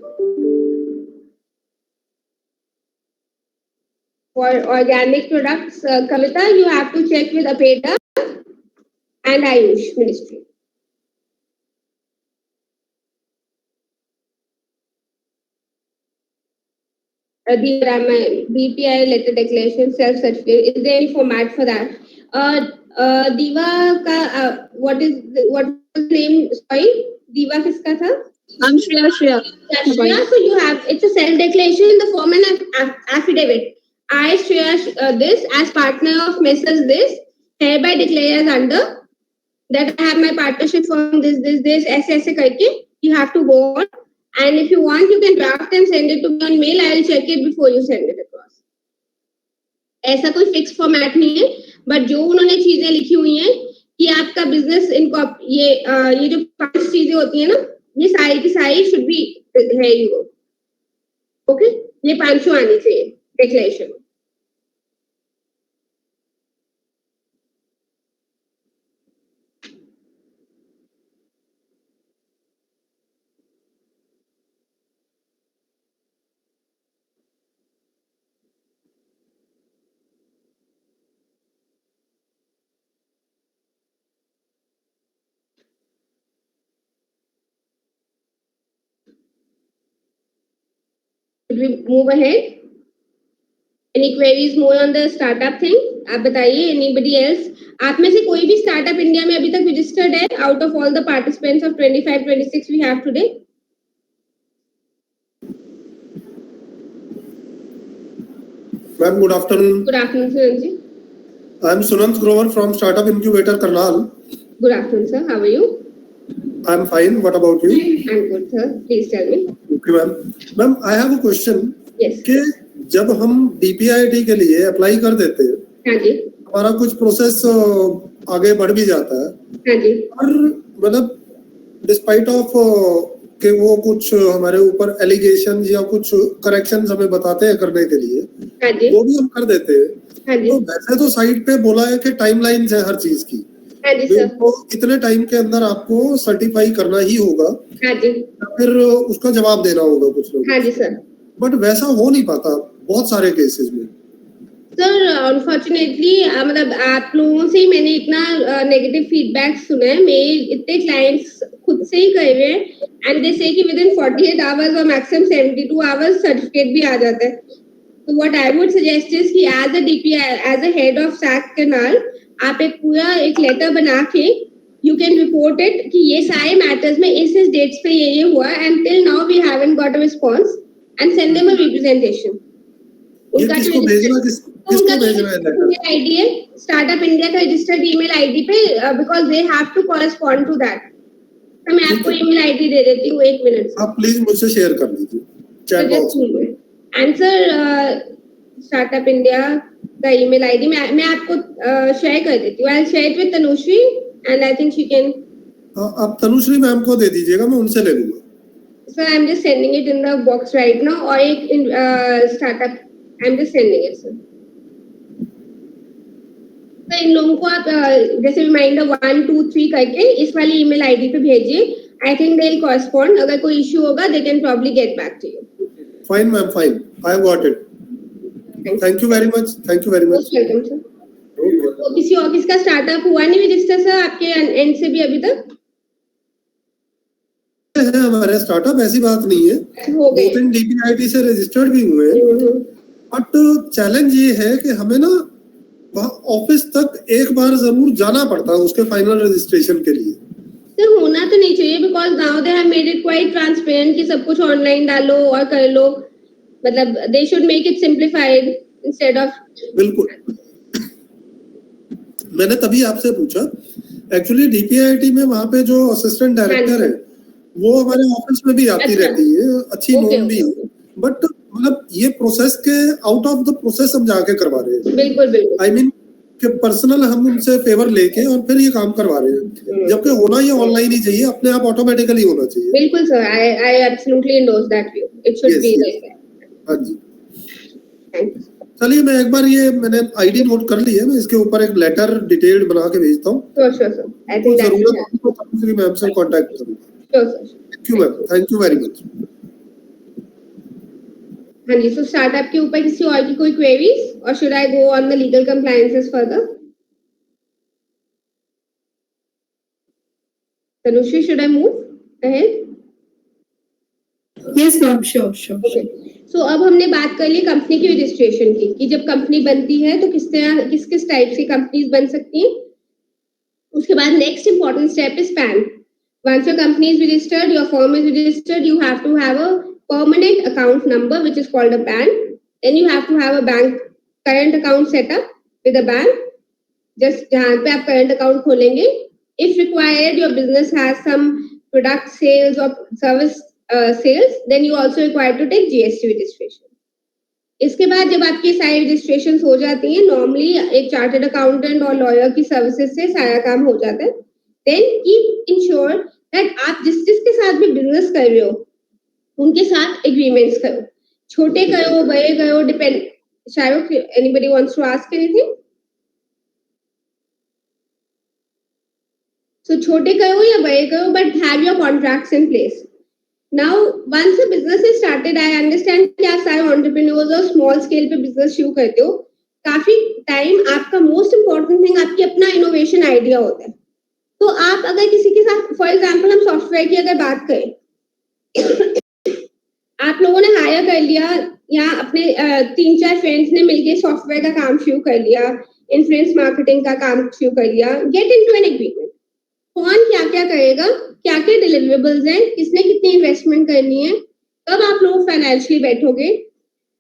for organic products, Kavita, you have to check with Apeda and Ayush Ministry. DPI letter declaration, self-certificate. Is there any format for that? Diva ka what is the name? Sorry, Diva किसका था? I'm Shreya. Shreya, so you have it's a self declaration in the form and affidavit. I Shreya this as partner of Messrs this hereby declare as under that I have my partnership from this ऐसे करके you have to go on, and if you want you can draft and send it to me on mail. I will check it before you send it across. ऐसा कोई fix format नहीं है, but जो उन्होंने चीजें लिखी हुई हैं कि आपका बिजनेस इनको ये जो 5 चीजें होती है ना, ये सारी की सारी शुड बी है यू। ओके, ये 500 आनी चाहिए declaration. We move ahead. Any queries more on the startup thing? आप बताइए। Anybody else? आप में से कोई भी स्टार्टअप इंडिया में अभी तक रजिस्टर्ड है out of all the participants of 25-26 we have today? Ma'am, good afternoon. Good afternoon, Sunanji. I am Sunant Grover from Startup Incubator, Karnal. Good afternoon, sir. How are you? I am fine. What about you? I'm good, sir. Please tell me. Okay, ma'am. Ma'am, I have a question. Yes. कि जब हम DPIIT के लिए apply कर देते हैं, हाँ जी, हमारा कुछ प्रोसेस आगे बढ़ भी जाता है, हाँ जी, और मतलब डिस्पाइट ऑफ कि वो कुछ हमारे ऊपर एलिगेशन या कुछ करेक्शंस हमें बताते हैं करने के लिए, हाँ जी, वो भी हम कर देते हैं। हाँ जी, तो वैसे तो साइट पे बोला है कि टाइमलाइंस है हर चीज की, हाँ जी सर, तो इतने टाइम के अंदर आपको सर्टिफाई करना ही होगा, हाँ जी, फिर उसका जवाब देना होगा कुछ लोग। हाँ जी सर। बट वैसा हो नहीं पाता बहुत सारे केसेस में। सर अनफॉर्चुनेटली मतलब आप लोगों से ही मैंने इतना नेगेटिव फीडबैक सुना है. मेरे इतने क्लाइंट्स खुद से ही कर रहे हैं एंड दे से कि विद इन 48 आवर्स और मैक्सिमम 72 आवर्स सर्टिफिकेट भी आ जाता है. तो what I would suggest is कि as a DPI as a head of SACC canal आप एक पूरा एक लेटर बना के यू कैन रिपोर्ट इट कि ये सारे मैटर्स में इस डेट्स पे ये हुआ and till now we haven't got a response and send them a representation. ये किसको भेजना किसको भेजना है लेटर? आईडी है स्टार्टअप इंडिया का रजिस्टर्ड ईमेल आईडी पे because they have to correspond to that. तो मैं आपको ईमेल आईडी दे देती हूँ 1 मिनट. आप प्लीज मुझसे शेयर कर दीजिए चैट बॉक्स में. एंड सर स्टार्टअप इंडिया का ईमेल आईडी मैं आपको शेयर कर देती हूँ. I will share it with Tanushree and I think she can. आप तनुश्री मैम को दे दीजिएगा, मैं उनसे ले लूंगा. Sir I am just sending it in the box right now. और एक startup I am just sending it sir. तो इन लोगों को आप जैसे रिमाइंडर 1 2 3 करके इस वाली ईमेल आईडी पे भेजिए. I think they will correspond. अगर कोई इशू होगा they can probably get back to you. Fine ma'am, fine. I have got it. Thank you very much. Thank you very much. Welcome sir. तो किसी office का startup हुआ नहीं register sir आपके and से भी अभी तक? है हमारे स्टार्टअप, ऐसी बात नहीं है. हो गए 2-3 DPIIT से रजिस्टर्ड भी हुए हैं. बट चैलेंज ये है कि हमें ना ऑफिस तक एक बार जरूर जाना पड़ता है उसके फाइनल रजिस्ट्रेशन के लिए. सर होना तो नहीं चाहिए because now they have made it quite transparent कि सब कुछ ऑनलाइन डालो और कर लो. मतलब they should make it simplified instead of. बिल्कुल. मैंने तभी आपसे पूछा. एक्चुअली DPIIT में वहाँ पे जो असिस्टेंट डायरेक्टर है वो हमारे ऑफिस में भी आती रहती है, अच्छी नोन भी है. बट मतलब ये प्रोसेस के आउट ऑफ द प्रोसेस हम जाके करवा रहे हैं. बिल्कुल बिल्कुल. आई मीन कि पर्सनल हम उनसे फेवर लेके और फिर ये काम करवा रहे हैं. जबकि होना ये ऑनलाइन ही चाहिए, अपने आप ऑटोमेटिकली होना चाहिए. बिल्कुल sir. I absolutely endorse that view. It should be like that. हाँ जी. चलिए मैं एक बार ये मैंने आईडी नोट कर ली है, मैं इसके ऊपर एक लेटर डिटेल्ड बना के भेजता हूँ. Sure sir. आई थिंक जरूरत होगी तो तनुश्री मैम से कांटेक्ट करूंगा. Sure sir. Thank you ma'am. Thank you very much. हाँ जी. सो स्टार्टअप के ऊपर किसी और की कोई क्वेरीज और should I go on the legal compliances further? Tanushree, should I move ahead? Yes ma'am, sure. Okay. So, अब हमने बात कर ली कंपनी की रजिस्ट्रेशन की कि जब कंपनी बनती है तो किस किस टाइप की कंपनीज बन सकती हैं. उसके बाद next important step is pan. Once your company is registered, your firm is registered, you have to have a permanent account number which is called a PAN. Then you have to have a bank current account set up with a bank. Just जहाँ पे आप current account खोलेंगे. If required, your business has some product sales or service sales, then you also required to take GST registration. इसके बाद जब आपकी सारी registration हो जाती है, नॉर्मली एक चार्टर्ड अकाउंटेंट और लॉयर की सर्विसेज से सारा काम हो जाता है. देन कीप इंश्योर दैट आप जिसके साथ भी बिजनेस कर रहे हो उनके साथ एग्रीमेंट्स करो. छोटे करो बड़े करो, डिपेंड. शायद anybody wants to ask anything? So छोटे करो या बड़े करो but have your contracts in place. Now, once a business is started, I understand कि आप सारे entrepreneurs और small scale पे business शुरू करते हो. काफी टाइम आपका most important thing आपकी अपना innovation idea होता है. तो आप अगर किसी के साथ, for example, हम सॉफ्टवेयर की अगर बात करें, आप लोगों ने हायर कर लिया या अपने 3-4 फ्रेंड्स ने मिलके सॉफ्टवेयर का काम शुरू कर लिया, इन्फ्लुएंस मार्केटिंग का काम शुरू कर लिया, गेट इनटू एन एग्रीमेंट. कौन क्या क्या करेगा, क्या क्या डिलीवरेबल्स हैं, किसने कितनी इन्वेस्टमेंट करनी है, कब आप लोग फाइनेंशियली बैठोगे.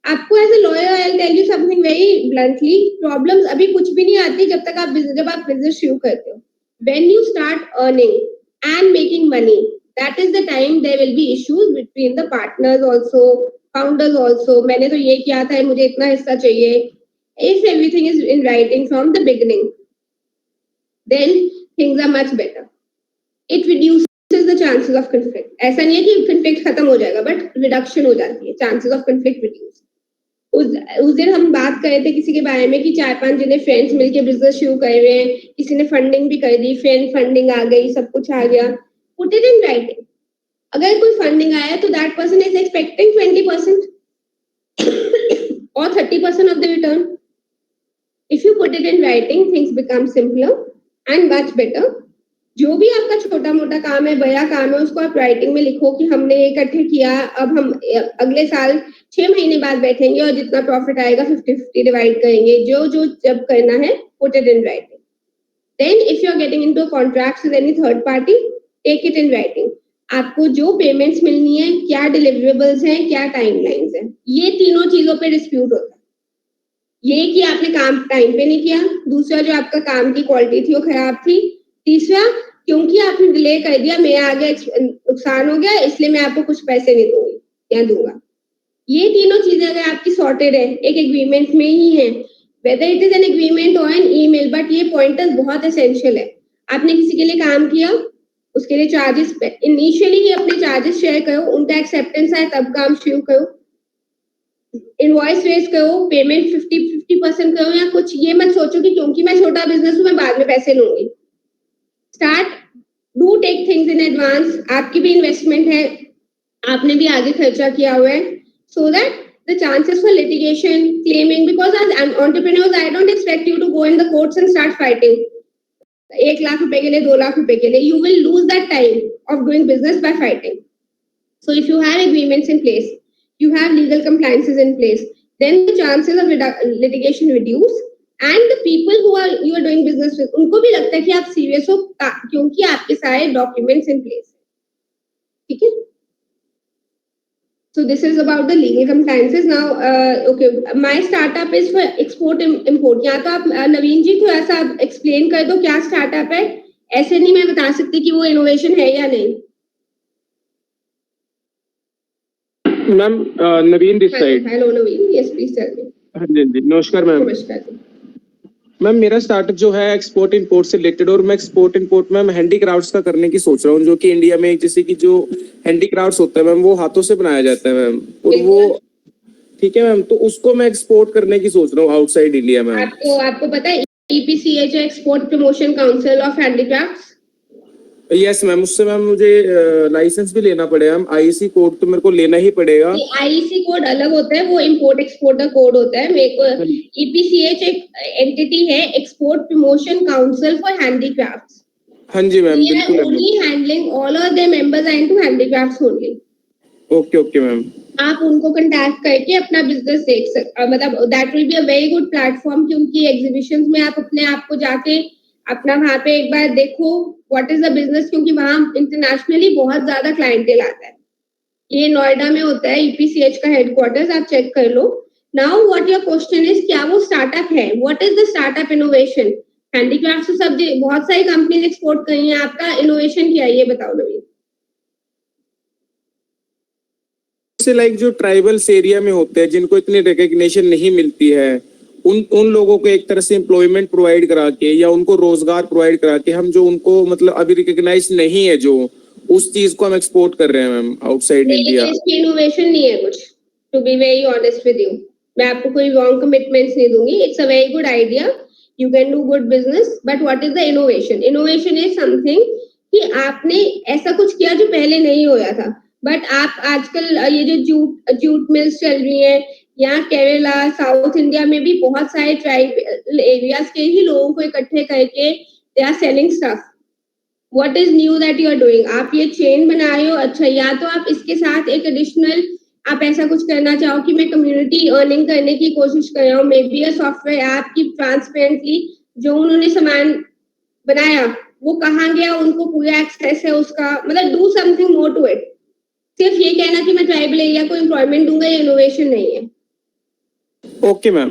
आपको as a lawyer I will tell you something very bluntly, problems अभी कुछ भी नहीं आती जब आप बिजनेस शुरू करते हो. When you start earning and making money, that is the time there will be issues between the partners also, founders also. मैंने तो ये किया था, मुझे इतना हिस्सा चाहिए. If everything is in writing from the beginning, then things are much better. It reduces the chances of conflict. ऐसा नहीं है कि conflict खत्म हो जाएगा, but reduction हो जाती है, chances of conflict reduce. उस दिन हम बात कर रहे थे किसी के बारे में कि 4-5 जने फ्रेंड्स मिलके बिजनेस शुरू कर रहे हैं, किसी ने फंडिंग भी कर दी, फ्रेंड फंडिंग आ गई, सब कुछ आ गया. Put it in writing. अगर कोई फंडिंग आया तो that person is expecting 20% or 30% of the return. If you put it in writing, things become simpler and much better. जो भी आपका छोटा मोटा काम है, बड़ा काम है, उसको आप राइटिंग में लिखो कि हमने ये इकट्ठे किया, अब हम अगले साल 6 महीने बाद बैठेंगे और जितना प्रॉफिट आएगा 50-50 डिवाइड करेंगे. जो जब करना है, put it in writing. Then if you are getting into contracts with any third party, take it in writing. आपको जो पेमेंट्स मिलनी है, क्या डिलीवरेबल्स हैं, क्या टाइमलाइंस हैं, ये तीनों चीजों पे डिस्प्यूट होता है. ये कि आपने काम टाइम पे नहीं किया, दूसरा जो आपका काम की क्वालिटी थी वो खराब थी, तीसरा क्योंकि आपने डिले कर दिया, मैं आगे नुकसान हो गया, इसलिए मैं आपको कुछ पैसे नहीं दूंगी या दूंगा. ये तीनों चीजें अगर आपकी सॉर्टेड है, एक एग्रीमेंट में ही है, whether it is an agreement और एन ईमेल, बट ये पॉइंटर्स बहुत एसेंशियल है. आपने किसी के लिए काम किया, उसके लिए चार्जेस इनिशियली ही अपने चार्जेस शेयर करो, उनका एक्सेप्टेंस आए तब काम शुरू करो, इनवॉइस रेज करो, पेमेंट 50% करो, या कुछ ये मत सोचो कि क्योंकि मैं छोटा बिजनेस हूँ मैं बाद में पैसे लूंगी. Start, do take things in advance. आपकी भी इन्वेस्टमेंट है, आपने भी आगे खर्चा किया हुआ है, so that the chances for litigation, claiming, because as entrepreneurs I don't expect you to go in the courts and start fighting 1 lakh रुपए के लिए, 2 लाख रुपए के लिए. You will lose that time of doing business by fighting. So if you have agreements in place, you have legal compliances in place, then the chances of litigation reduce, and the people who are you are doing business with, उनको भी लगता है कि आप serious हो, क्योंकि आपके सारे documents in place. ठीक है? So this is about the legal compliances. Now, okay, my startup is for export import. या तो आप नवीन जी थोड़ा सा explain कर दो क्या startup है. ऐसे नहीं मैं बता सकती कि वो innovation है या नहीं. Ma'am Naveen this side. Hello Naveen, yes please tell me. हाँ जी जी, नमस्कार मैम. नमस्कार मैम मेरा स्टार्टअप जो है एक्सपोर्ट इंपोर्ट से रिलेटेड, और मैं एक्सपोर्ट इंपोर्ट मैम हैंडीक्राफ्ट्स का करने की सोच रहा हूँ, जो कि इंडिया में जैसे कि जो हैंडीक्राफ्ट्स होता है मैम वो हाथों से बनाया जाता है मैम, और वो ठीक है मैम, तो उसको मैं एक्सपोर्ट करने की सोच रहा हूँ आउटसाइड इंडिया मैम. आपको पता है EPCH export promotion council of handicrafts? Yes ma'am, उससे मैम मुझे लाइसेंस भी लेना पड़ेगा मैम. IEC कोड तो मेरे को लेना ही पड़ेगा. IEC कोड अलग होता है, वो इंपोर्ट एक्सपोर्ट का कोड होता है. मेरे को EPCH एक एंटिटी है, export promotion council for handicrafts. हाँ जी मैम, बिल्कुल. Only handling all of their members are into handicrafts only. Okay ma'am. आप उनको कांटेक्ट करके अपना बिजनेस देख सकते, मतलब that will be a very good platform, क्योंकि एग्जीबिशंस में आप अपने आप को जाके अपना वहां पे एक बार देखो व्हाट इज द बिजनेस, क्योंकि वहां इंटरनेशनली बहुत ज्यादा क्लाइंटेल आता है. ये नोएडा में होता है EPCH का हेडक्वार्टर्स, आप चेक कर लो. Now what your question is, क्या वो स्टार्टअप है? What is the startup innovation? Handicraft से सब बहुत सारी कंपनीज एक्सपोर्ट कर रही हैं, आपका इनोवेशन क्या है ये बताओ नवीन. से लाइक जो ट्राइबल्स एरिया में होते हैं जिनको इतनी रिकग्निशन नहीं मिलती है, उन लोगों को एक तरह से एम्प्लॉयमेंट प्रोवाइड करा के या उनको रोजगार प्रोवाइड करा के, हम जो उनको मतलब अभी रिकग्नाइज नहीं है जो, उस चीज को हम एक्सपोर्ट कर रहे हैं मैम आउटसाइड इंडिया. इसकी इनोवेशन नहीं है कुछ, to be very honest with you. मैं आपको कोई रॉन्ग कमिटमेंट्स नहीं दूंगी. It's a very good idea, you can do good business, but what is the innovation? Innovation is something कि आपने ऐसा कुछ किया जो पहले नहीं होया था. बट आप आजकल ये जो जूट मिल्स चल रही है, यहाँ केरला, साउथ इंडिया में भी बहुत सारे ट्राइबल एरियाज के ही लोगों को इकट्ठे करके they are selling stuff. What is new that you are doing? आप ये चेन बना रहे हो, अच्छा, या तो आप इसके साथ एक एडिशनल आप ऐसा कुछ करना चाहो कि मैं कम्युनिटी अर्निंग करने की कोशिश कर रहा हूँ, may be a software app की ट्रांसपेरेंटली जो उन्होंने सामान बनाया वो कहाँ गया, उनको पूरा एक्सेस है उसका, मतलब do something more to it. सिर्फ ये कहना कि मैं ट्राइबल एरिया को एम्प्लॉयमेंट दूंगा, ये इनोवेशन नहीं है. Okay ma'am.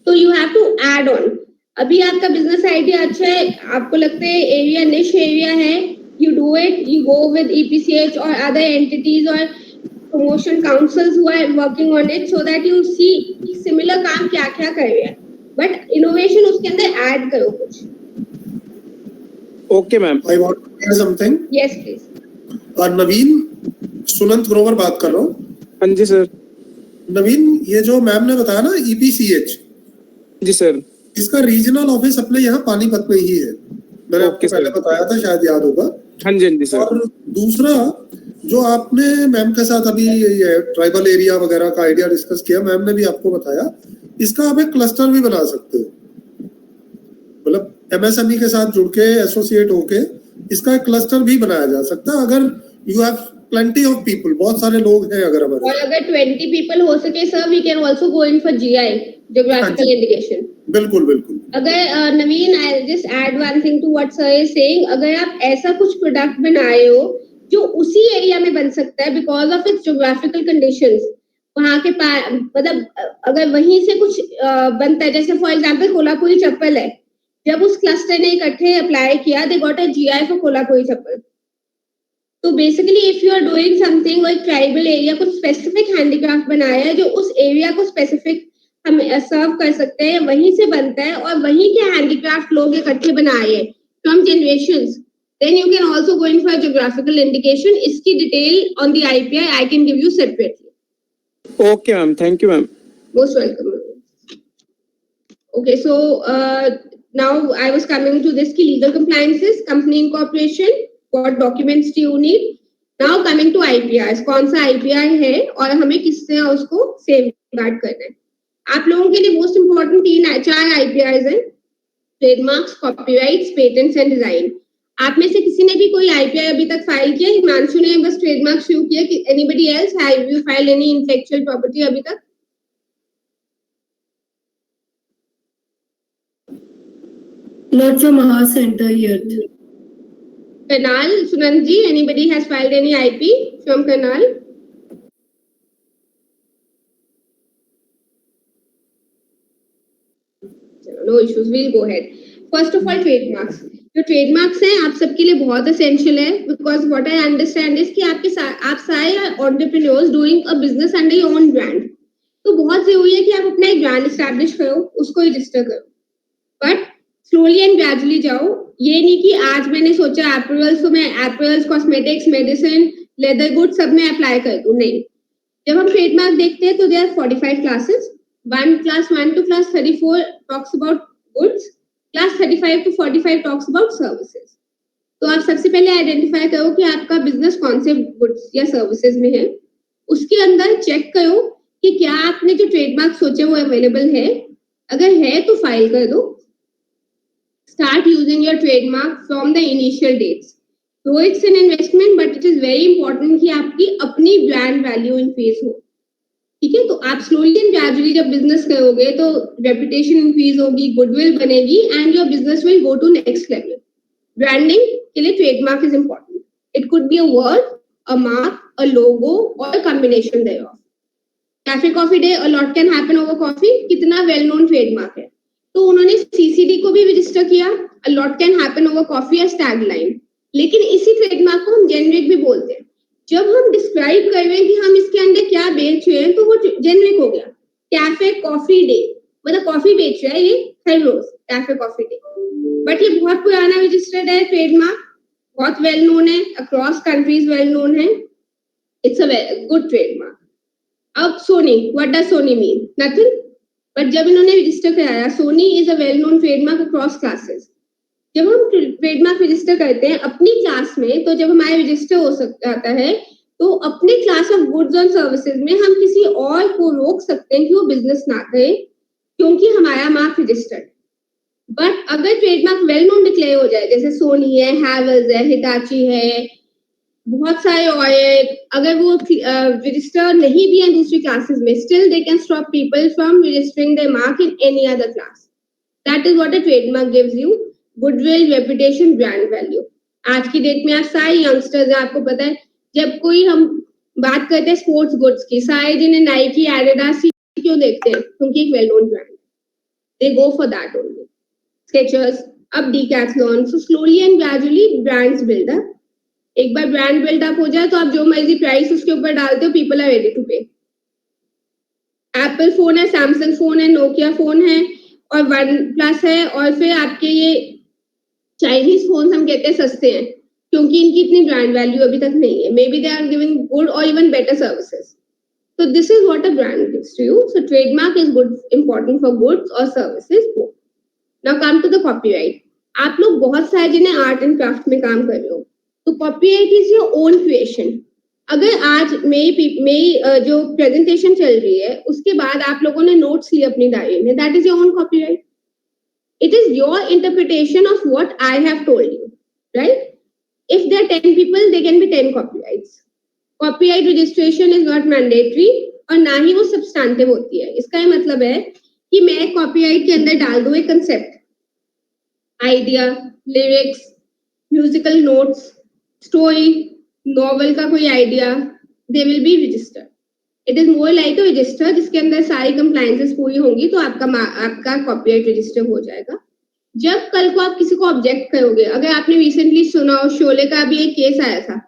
तो you have to add on. अभी आपका बिजनेस आइडिया अच्छा है, आपको लगता है एरिया निश एरिया है, you do it, you go with EPCH और अदर एंटिटीज और promotion councils who are working on it, so that you see similar काम क्या क्या कर रहे हैं, बट इनोवेशन उसके अंदर ऐड करो कुछ. Okay ma'am. I want to say something. Yes please. और नवीन, सुनंत ग्रोवर बात कर रहा हूँ. हाँ जी सर. नवीन, ये जो मैम ने बताया ना EPCH, जी सर, इसका रीजनल ऑफिस अपने यहाँ पानीपत में ही है. मैंने आपको पहले बताया था, शायद याद होगा. हाँ जी सर. और दूसरा जो आपने मैम के साथ अभी ये ट्राइबल एरिया वगैरह का आइडिया डिस्कस किया, मैम ने भी आपको बताया, इसका आप एक क्लस्टर भी बना सकते हो. मतलब MSME के साथ जुड़ के एसोसिएट होके इसका क्लस्टर भी बनाया जा सकता है अगर you have plenty of people, बहुत सारे लोग हैं अगर हमारे। और अगर 20 पीपल हो सके sir, we can also go in for GI, geographical indication. बिल्कुल बिल्कुल। अगर Naveen, I just add one thing to what sir is saying, अगर आप ऐसा कुछ प्रोडक्ट बनाए हो जो उसी एरिया में बन सकता है because of its geographical conditions, वहां के मतलब अगर वहीं से कुछ बनता है, जैसे फॉर एग्जांपल कोल्हापुरी चप्पल है, जब उस क्लस्टर ने इकट्ठे अप्लाई किया, they got a GI for Kolhapuri chappal. तो basically if you are doing something like tribal area, कुछ स्पेसिफिक हैंडीक्राफ्ट बनाया है जो उस एरिया को स्पेसिफिक हम सर्व कर सकते हैं, वहीं से बनता है और वहीं के हैंडीक्राफ्ट लोग इकट्ठे बनाए हैं from generations, then you can also go in for geographical indication. इसकी detail on the IPR I can give you separately. Okay ma'am, thank you ma'am. Most welcome. Okay, so now I was coming to this की legal compliances, company incorporation, what documents do you need? Now coming to IPRs, कौन सा IPR है और हमें किससे उसको safeguard करना है? आप लोगों के लिए most important 4 IPRs हैं, trademarks, copyrights, patents and design. आप में से किसी ने भी कोई IPR अभी तक फाइल किया? हिमांशु ने बस ट्रेडमार्क शुरू किया कि anybody else have you filed any intellectual property अभी तक? Not from our center yet. Karnal, Sunand ji, anybody has filed any IP from Karnal? No issues, we'll go ahead. First of all, trademarks. जो trademarks हैं आप सबके लिए बहुत essential है, because what I understand is कि आप सारे entrepreneurs doing a business under your own brand, तो बहुत जरूरी है कि आप अपना एक ब्रांड एस्टैब्लिश करो, उसको रजिस्टर करो, बट स्लोली एंड ग्रेजुअली जाओ। ये नहीं कि आज मैंने सोचा एपरल्स, तो मैं एपरल्स, कॉस्मेटिक्स, मेडिसिन, लेदर गुड्स सब में अप्लाई कर दूं, नहीं। जब हम ट्रेडमार्क देखते हैं तो there are 45 classes, class 1 to class 34 talks about goods, class 35 to 45 talks about services. तो आप सबसे पहले आइडेंटिफाई करो कि आपका बिजनेस कौन से गुड्स या सर्विसेज में है, उसके अंदर चेक करो कि क्या आपने जो ट्रेडमार्क सोचे वो अवेलेबल है, अगर है तो फाइल कर दो। Start using your trademark from the initial dates, तो it's an investment but it is very important कि आपकी अपनी ब्रांड वैल्यू इंक्रीज हो, ठीक है। तो आप स्लोली एंड ग्रेजुअली जब बिजनेस करोगे तो रेपुटेशन इंक्रीज होगी, गुडविल बनेगी and your business will go to next level. Branding के लिए trademark is important, it could be a word, a mark, a logo और a combination thereof. Cafe coffee Day, a lot can happen over coffee, कितना well known trademark है, तो उन्होंने CCD को भी register किया, a lot can happen over coffee as tagline, लेकिन इसी ट्रेडमार्क को हम जेनरिक भी बोलते हैं। जब हम डिस्क्राइब कर रहे हैं कि हम इसके अंदर क्या बेच रहे हैं तो वो जेनरिक हो गया। कैफे कॉफी डे मतलब कॉफी बेच रहा है ये हर रोज, कैफे कॉफी डे, बट ये बहुत पुराना रजिस्टर्ड है ट्रेडमार्क, बहुत वेल नोन है, अक्रॉस कंट्रीज वेल नोन है, इट्स अ गुड ट्रेडमार्क। अब Sony, what does Sony mean? Nothing, but जब इन्होंने रजिस्टर कराया, Sony is a well known trademark across classes. जब हम ट्रेडमार्क रजिस्टर करते हैं अपनी क्लास में, तो जब हमारे रजिस्टर हो जाता है तो अपने क्लास ऑफ गुड्स और सर्विसेज में हम किसी और को रोक सकते हैं कि वो बिजनेस ना करे, क्योंकि हमारा मार्क रजिस्टर्ड। बट अगर ट्रेडमार्क वेल नोन डिक्लेयर हो जाए, जैसे सोनी है, हैवेल्स है, हिटाची है, बहुत सारे और है, अगर वो रजिस्टर नहीं भी है दूसरी क्लासेस में, still they can stop people from registering their mark in any other class. That is what a trademark gives you, goodwill, reputation, brand value. आज की डेट में आप सारे यंगस्टर्स हैं, आपको पता है जब कोई हम बात करते हैं स्पोर्ट्स गुड्स की, सारे जिन्हें नाइकी, एडिडास क्यों देखते हैं? क्योंकि एक well known brand, they go for that only. Skechers, अब Decathlon, so slowly and gradually brands build up. एक बार ब्रांड बिल्ड अप हो जाए तो आप जो मर्जी प्राइस उसके ऊपर डालते हो, पीपल आर रेडी टू पे। एप्पल फोन है, सैमसंग फोन है, नोकिया फोन है और वन प्लस है, और फिर आपके ये चाइनीज फोन हम कहते हैं सस्ते हैं क्योंकि इनकी इतनी ब्रांड वैल्यू अभी तक नहीं है, maybe they are giving good और even better services. So this is what a brand gives to you. So trademark is good, important for goods or services both. Now come to the copyright. आप लोग बहुत सारे जिन्हें art and craft में काम कर रहे हो, तो copyright is your own creation. अगर आज मेरी जो प्रेजेंटेशन चल रही है उसके बाद आप लोगों ने नोट्स लिए अपनी डायरी में, that is your own copyright. It is your interpretation of what I have told you, right? If there are 10 people, there can be 10 copyrights. Copyright registration is not mandatory और ना ही वो substantive होती है. इसका ये मतलब है कि मैं copyright के अंदर डाल दूं एक concept, idea, lyrics, musical notes, story, novel का कोई idea, they will be registered. It is more like a register जिसके अंदर सारी compliances पूरी होंगी तो आपका copyright register हो जाएगा. जब कल को आप किसी को ऑब्जेक्ट करोगे, अगर आपने रिसेंटली सुना हो, शोले का भी एक केस आया था.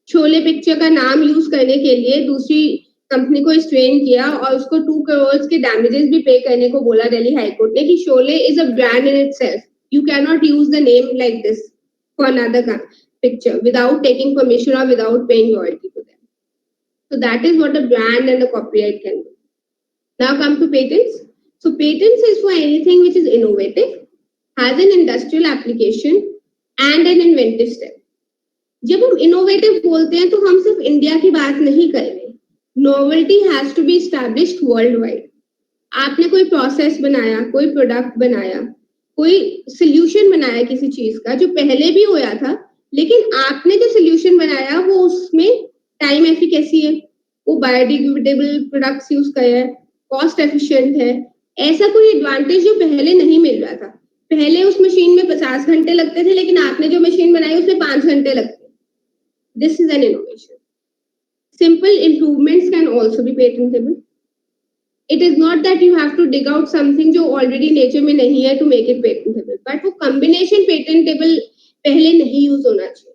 शोले पिक्चर का नाम यूज करने के लिए दूसरी कंपनी को स्ट्रेन किया और उसको 2 करोड़ के डैमेजेस भी पे करने को बोला दिल्ली हाई कोर्ट ने कि Sholay is a brand in itself. You can not use the name like this for another picture without taking permission और without paying royalty to them. So that is what a brand and a copyright can do. Now come to patents. So patents is for anything which is innovative, has an industrial application and an inventive step. जब हम innovative बोलते हैं तो हम सिर्फ India की बात नहीं कर रहे. Novelty has to be established worldwide. आपने कोई प्रोसेस बनाया, कोई प्रोडक्ट बनाया, कोई सोल्यूशन बनाया किसी चीज का जो पहले भी होया था, लेकिन आपने जो सोल्यूशन बनाया वो उसमें टाइम एफिकेसी है, वो बायोडिग्रेडेबल प्रोडक्ट्स यूज कर है, कॉस्ट एफिशिएंट है. ऐसा कोई एडवांटेज जो पहले नहीं मिल रहा था. पहले उस मशीन में 50 घंटे लगते थे, लेकिन आपने जो मशीन बनाई उसमें 5 घंटे लगते. This is an innovation. Simple improvements can also be patentable. It is not that you have to dig out something जो ऑलरेडी नेचर में नहीं है to make it patentable, but वो कॉम्बिनेशन पेटेंटेबल पहले नहीं यूज होना चाहिए.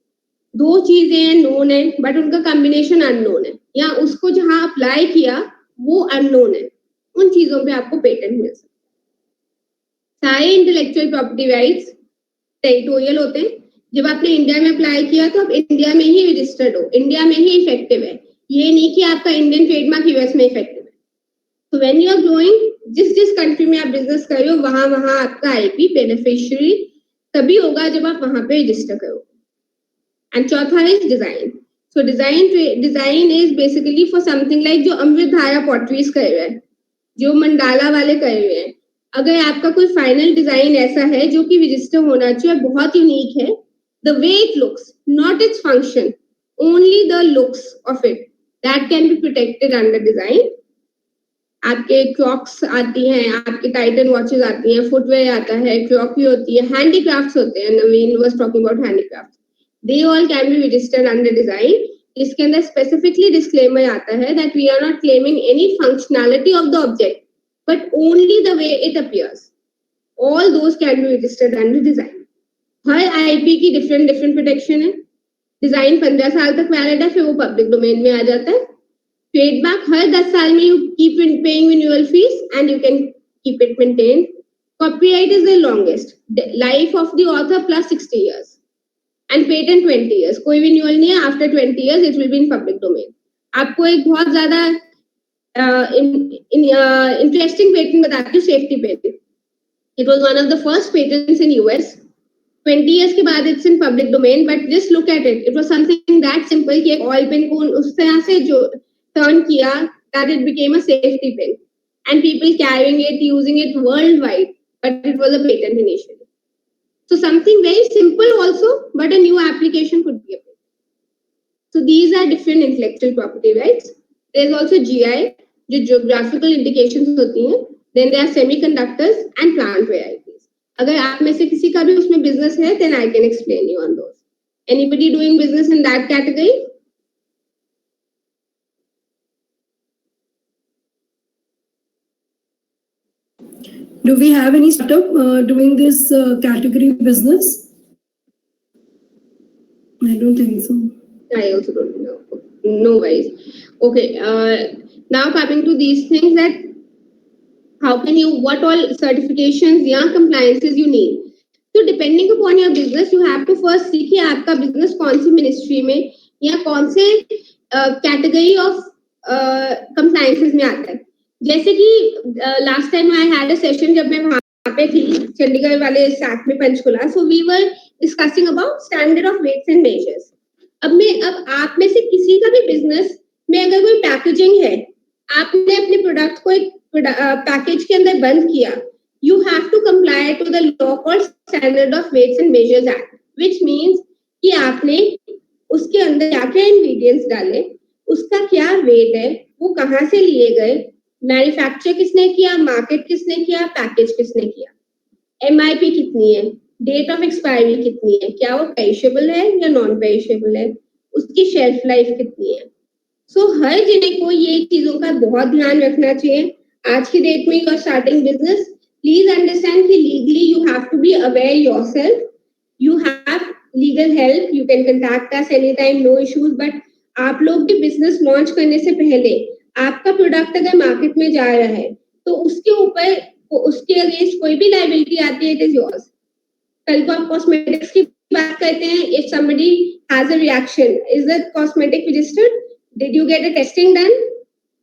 2 चीजें हैं नोन है बट उनका कॉम्बिनेशन अननोन है, या उसको जहां अप्लाई किया वो अननोन है. उन चीजों पे आपको पेटेंट मिल सकता है. सारे इंटेलेक्चुअल प्रॉपर्टी राइट्स टेरिटोरियल होते हैं. जब आपने इंडिया में अप्लाई किया तो आप इंडिया में ही रजिस्टर्ड हो, इंडिया में ही इफेक्टिव है. ये नहीं कि आपका इंडियन ट्रेडमार्क यूएस में इफेक्टिव है. तो व्हेन यू आर ग्रोइंग, जिस कंट्री में आप बिजनेस कर रहे हो वहां आपका आईपी बेनिफिशियरी तभी होगा जब आप वहां पे रजिस्टर करोगे. And चौथा is design. So design is basically for something like जो अमृत धारा पॉटरीज कर रहे हैं, जो मंडाला वाले कर रहे हैं. अगर आपका कोई फाइनल डिजाइन ऐसा है जो कि रजिस्टर होना चाहिए, बहुत यूनिक है, the way it looks, not its function, only the looks of it, that can be protected under design. आपके क्लॉक्स आती हैं, आपके टाइटन वॉचेस आती हैं, फुटवेयर आता है, क्रॉकरी होती है, हैंडीक्राफ्ट्स होते हैं. Naveen was talking about handicraft. They all can be registered under design. इसके अंदर specifically disclaimer आता है that we are not claiming any functionality of the object, but only the way it appears. All those can be registered under design. Her IP की different protection है. Design 15 साल तक valid है, फिर वो public domain में आ जाता है. Trademark हर 10 साल में you keep paying renewal fees and you can keep it maintained. Copyright is the longest. The life of the author plus 60 years. And patent 20 years. कोई भी renewal नहीं है. After 20 years, it will be in public domain. आपको एक बहुत ज्यादा interesting patent बताती हूँ, safety patent. It was one of the first patents in US. 20 years के बाद it's in public domain, but just look at it. It was something that simple कि एक oil pin को उस तरह से जो turn किया that it became a safety pin. And people carrying it, using it worldwide, but it was a patent initially. So something very simple also, but a new application could be a patent. So these are different intellectual property rights. There is also GI, जो geographical indications होती हैं. Then there are semiconductors and plant varieties. अगर आप में से किसी का भी उसमें business है, then I can explain you on those. Anybody doing business in that category? Do we have any startup doing this category business? I don't think so. I also don't know. No worries. Okay. Now coming to these things, that how can you, what all certifications या compliances you need. So depending upon your business, you have to first see कि आपका business कौन सी ministry में या कौन से category of compliances में आता है. जैसे कि last time I had a session जब मैं वहां पे थी चंडीगढ़ वाले SACC में Panchkula. So we were discussing about standard of weights and measures. अब आप में से किसी का भी बिजनेस में अगर कोई पैकेजिंग है, आपने अपने प्रोडक्ट को एक पैकेज के अंदर बंद किया, you have to comply to the law called Standard of Weights and Measures Act, which means कि आपने उसके अंदर क्या क्या इंग्रेडिएंट्स डाले, उसका क्या वेट है, वो कहाँ से लिए गए, मैन्युफैक्चर किसने किया, मार्केट किसने किया, पैकेज किसने किया, MIP कितनी है, डेट ऑफ एक्सपायरी कितनी है, क्या वो पेरिशेबल है या नॉन पेरिशेबल है, उसकी शेल्फ लाइफ कितनी है. सो हर जने को ये चीजों का बहुत ध्यान रखना चाहिए. आज की डेट में you are starting business, please understand कि legally you have to be aware yourself. You have legal help, you can contact us any time, no issues. But आप लोग भी बिजनेस लॉन्च करने से पहले आपका प्रोडक्ट अगर मार्केट में जा रहा है तो उसके ऊपर उसके अगेंस्ट कोई भी लायबिलिटी आती है, इट इज योर्स. कल को आप कॉस्मेटिक्स की बात करते हैं, if somebody has a reaction, is the cosmetic registered, did you get a testing done,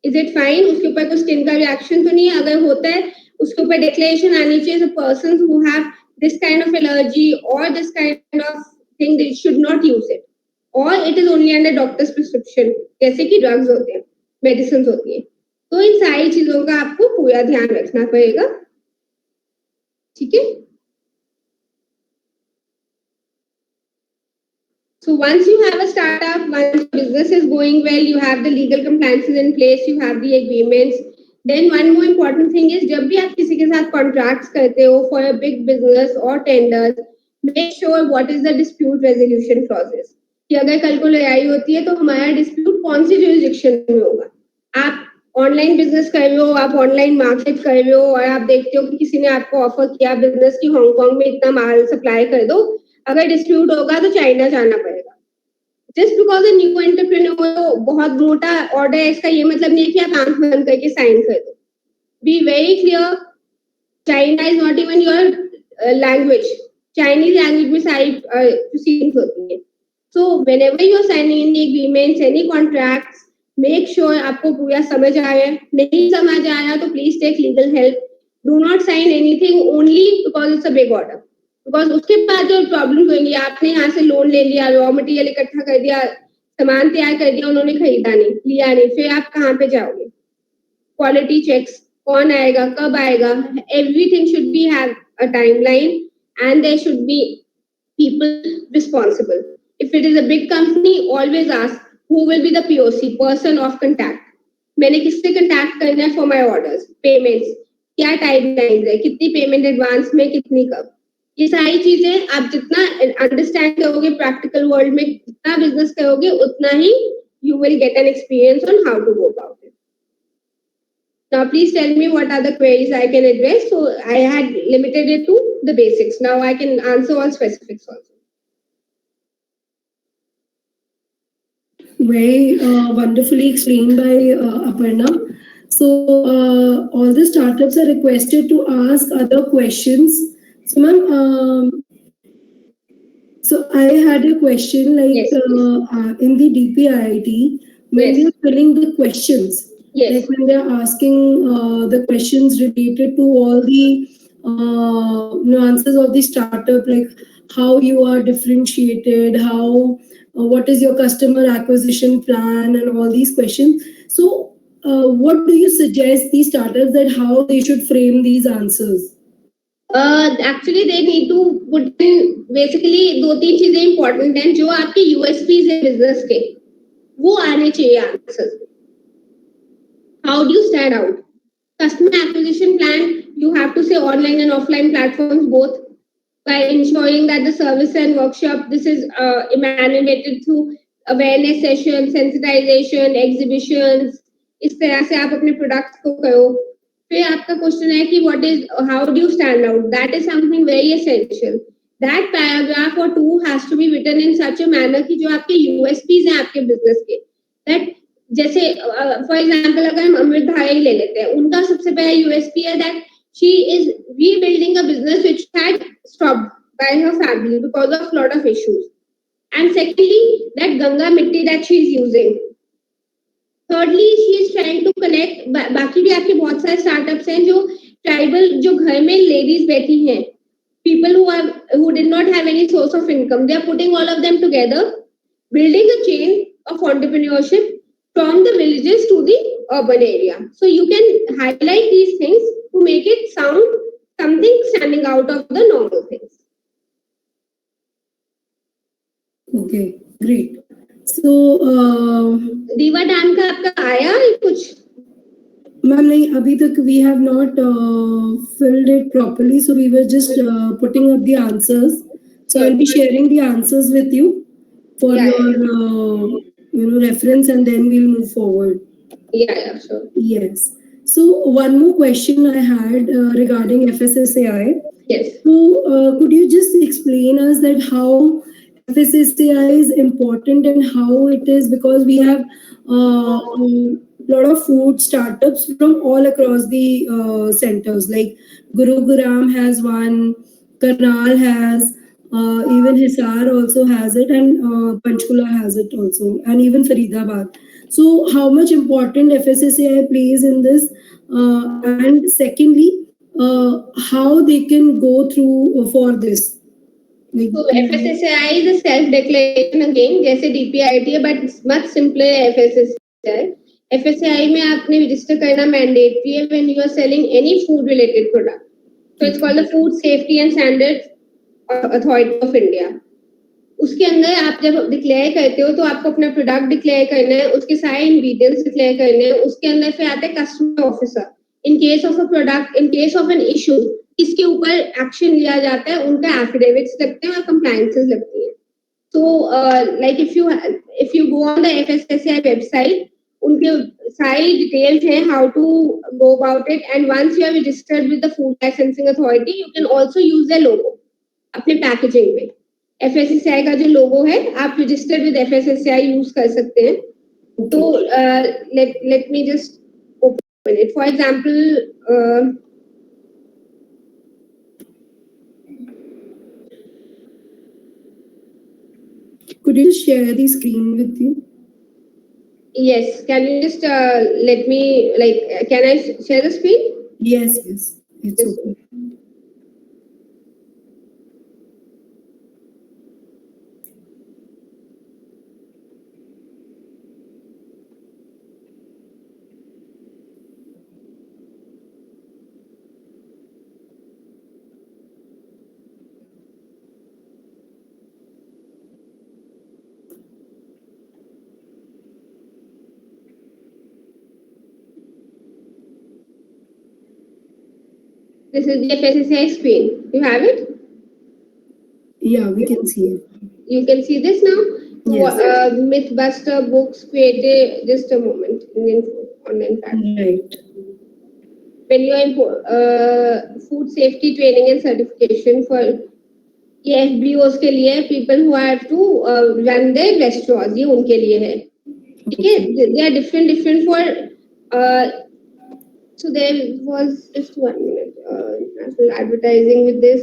is it fine, उसके ऊपर कोई स्किन का रिएक्शन तो नहीं है, अगर होता है उसके ऊपर डिक्लेरेशन आनी चाहिए, persons who have this kind of allergy और this kind of thing, they should not use it, और it is only under doctor's prescription, जैसे कि ड्रग्स होते हैं, मेडिसिन होती है. तो इन सारी चीजों का आपको पूरा ध्यान रखना पड़ेगा. ठीक है. So once you have a startup, once business is going well, you have the legal compliances in place, you have the agreements. Then one more important thing is, जब भी आप किसी के साथ contracts करते हो for a big business or tenders, make sure what is the dispute resolution clauses. कि अगर कल को लड़ाई होती है तो हमारा dispute कौन सी jurisdiction में होगा. आप ऑनलाइन बिजनेस कर रहे हो, आप ऑनलाइन मार्केट कर रहे हो और आप देखते हो कि किसी ने आपको ऑफर किया बिजनेस की हांगकांग में इतना माल सप्लाई कर दो, अगर डिस्प्यूट होगा तो चाइना जाना पड़ेगा. Just because a new entrepreneur बहुत मोटा ऑर्डर है, इसका ये मतलब नहीं है कि आप आंख बंद करके साइन कर दो. Be very clear, China is not even your language. Chinese language में सारी प्रोसीडिंग्स होती है. So whenever you are signing any agreements, any contracts, make sure आपको पूरा समझ आ रहा है. नहीं समझ आ रहा तो please take legal help. Do not sign anything only because it's a big order, because उसके बाद जो प्रॉब्लम होंगी, आपने यहाँ से लोन ले लिया, रॉ मटेरियल इकट्ठा कर दिया, सामान तैयार कर दिया, उन्होंने खरीदा नहीं, लिया नहीं, फिर आप कहाँ पे जाओगे. क्वालिटी चेक्स, कौन आएगा, कब आएगा, everything should be have a timeline and there should be people responsible. If it is a big company, always ask who will be the POC, person of contact. मैंने किससे contact करना है for my orders, payments, क्या timelines है, कितनी payment advance में, कितनी कब. ये सारी चीजें आप जितना understand करोगे practical world में, जितना business करोगे, उतना ही you will get an experience on how to go about it. Now please tell me what are the queries I can address. So I had limited it to the basics. Now I can answer all specifics also. Very wonderfully explained by Aparna. So all the startups are requested to ask other questions. So ma'am, so I had a question, like Yes, in the DPIIT, when Yes. you're filling the questions, Yes. like when they're asking the questions related to all the nuances of the startup, like how you are differentiated, how what is your customer acquisition plan, and all these questions. So what do you suggest these startups that how they should frame these answers? Actually they need to put in basically 2-3 चीजें important हैं जो आपके USPs है business के, वो आने चाहिए answers. How do you stand out? Customer acquisition plan, you have to say online and offline platforms both, by ensuring that the service and workshop, this is emanated through awareness sessions, sensitization, exhibitions. इस तरह से आप अपने products को करो. फिर आपका question है कि what is, how do you stand out? That is something very essential. That paragraph or 2 has to be written in such a manner कि जो आपके USPs हैं आपके बिजनेस के, that जैसे फॉर एग्जाम्पल अगर हम अमृत धारा ले लेते हैं, उनका सबसे पहला USP है that she is rebuilding a business which had stopped by her family because of lot of issues. And secondly, that Ganga mitti that she is using. Thirdly, she is trying to connect. बाकी भी आपके बहुत सारे startups हैं जो tribal, जो घर में ladies बैठी हैं, people who did not have any source of income, they are putting all of them together, building a chain of entrepreneurship from the villages to the urban area. So you can highlight these things to make it sound something standing out of the normal things. Okay, great. So दीवा dam का आपका आया कुछ? Ma'am नहीं, अभी तक we have not filled it properly, so we were just putting up the answers. So I'll be sharing the answers with you for your reference, and then we'll move forward. Yeah, sure. Yes. So one more question I had regarding FSSAI. Yes. So could you just explain us that how FSSAI is important and how it is, because we have lot of food startups from all across the centers, like Gurugram has one, Karnal has, even Hisar also has it, and Panchkula has it also, and even Faridabad. So how much important FSSAI plays in this, and secondly, how they can go through for this? So FSSAI is a self-declaration again, जैसे DPIIT है, but it's much simpler FSSAI. FSSAI में आपने register करना mandatory है when you are selling any food-related product. So it's called the Food Safety and Standards Authority of India. उसके अंदर आप जब डिक्लेयर करते हो तो आपको अपना प्रोडक्ट डिक्लेयर करना है, उसके सारे इंग्रेडिएंट्स डिक्लेयर करने हैं, उसके अंदर फिर आता है customer officer. In case of a product, in case of an issue, इसके ऊपर एक्शन लिया जाता है, उनका एफिडेविट्स लगते हैं और कंप्लायंसेस लगती हैं. तो like if you go on the FSSAI website, उनके सारी डिटेल्स हैं how to go about it, and once you are registered with the food licensing authority, you can also use the logo अपने packaging में. FSSAI का जो लोगो है, आप registered with FSSAI use कर सकते हैं. तो let me just open it. For example, could you share the screen with you? Yes, can you just let me, like, can I share the screen? Yes, it's okay. This is the FSSAI screen. You have it? Yeah, we can see it. You can see this now? Yes. Mythbuster books created, just a moment, online platform. Right. When you are food safety training and certification for ये FBOs के लिए, people who have to run their restaurants, ये उनके लिए है. ठीक है? They are different for so there was just 1 minute national advertising with this.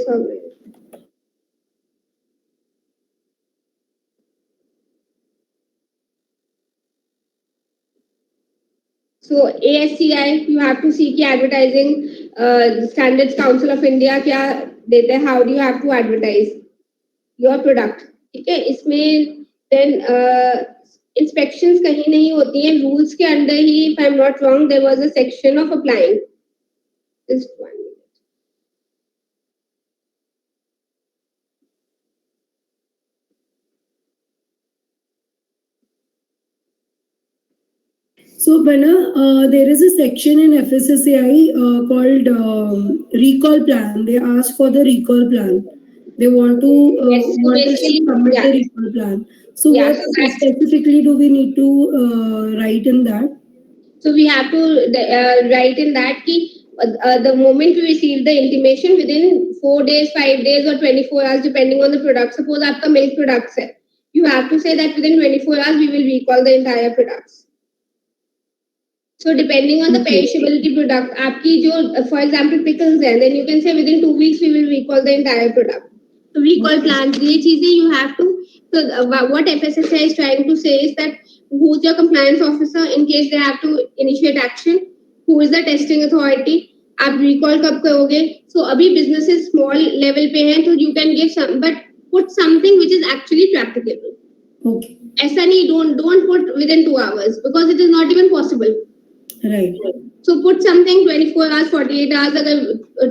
So ASCI, you have to see कि advertising Standards Council of India क्या देते हैं, how do you have to advertise your product. ठीक है? इसमें then inspections कहीं नहीं होती हैं, rules के अंदर ही, if I'm not wrong, there was a section of applying. Just 1 minute. So, Bana, there is a section in FSSAI called recall plan. They ask for the recall plan. They want to submit the recall plan. So, what specifically do we need to write in that? So we have to write in that कि the moment we receive the intimation, within 4 days, 5 days, or 24 hours, depending on the product. Suppose आपका milk products है, you have to say that within 24 hours we will recall the entire products. So depending on the perishability product, आपकी जो, for example, pickles है, then you can say within 2 weeks we will recall the entire product. So recall plans, ये चीजें you have to. So what FSSAI is trying to say is that who's your compliance officer in case they have to initiate action, who is the testing authority, आप recall कब करोगे. So अभी businesses small level पे हैं, so you can give some, but put something which is actually practicable. Okay. ऐसा नहीं, don't put within 2 hours because it is not even possible. Right. So put something 24 hours, 48 hours, अगर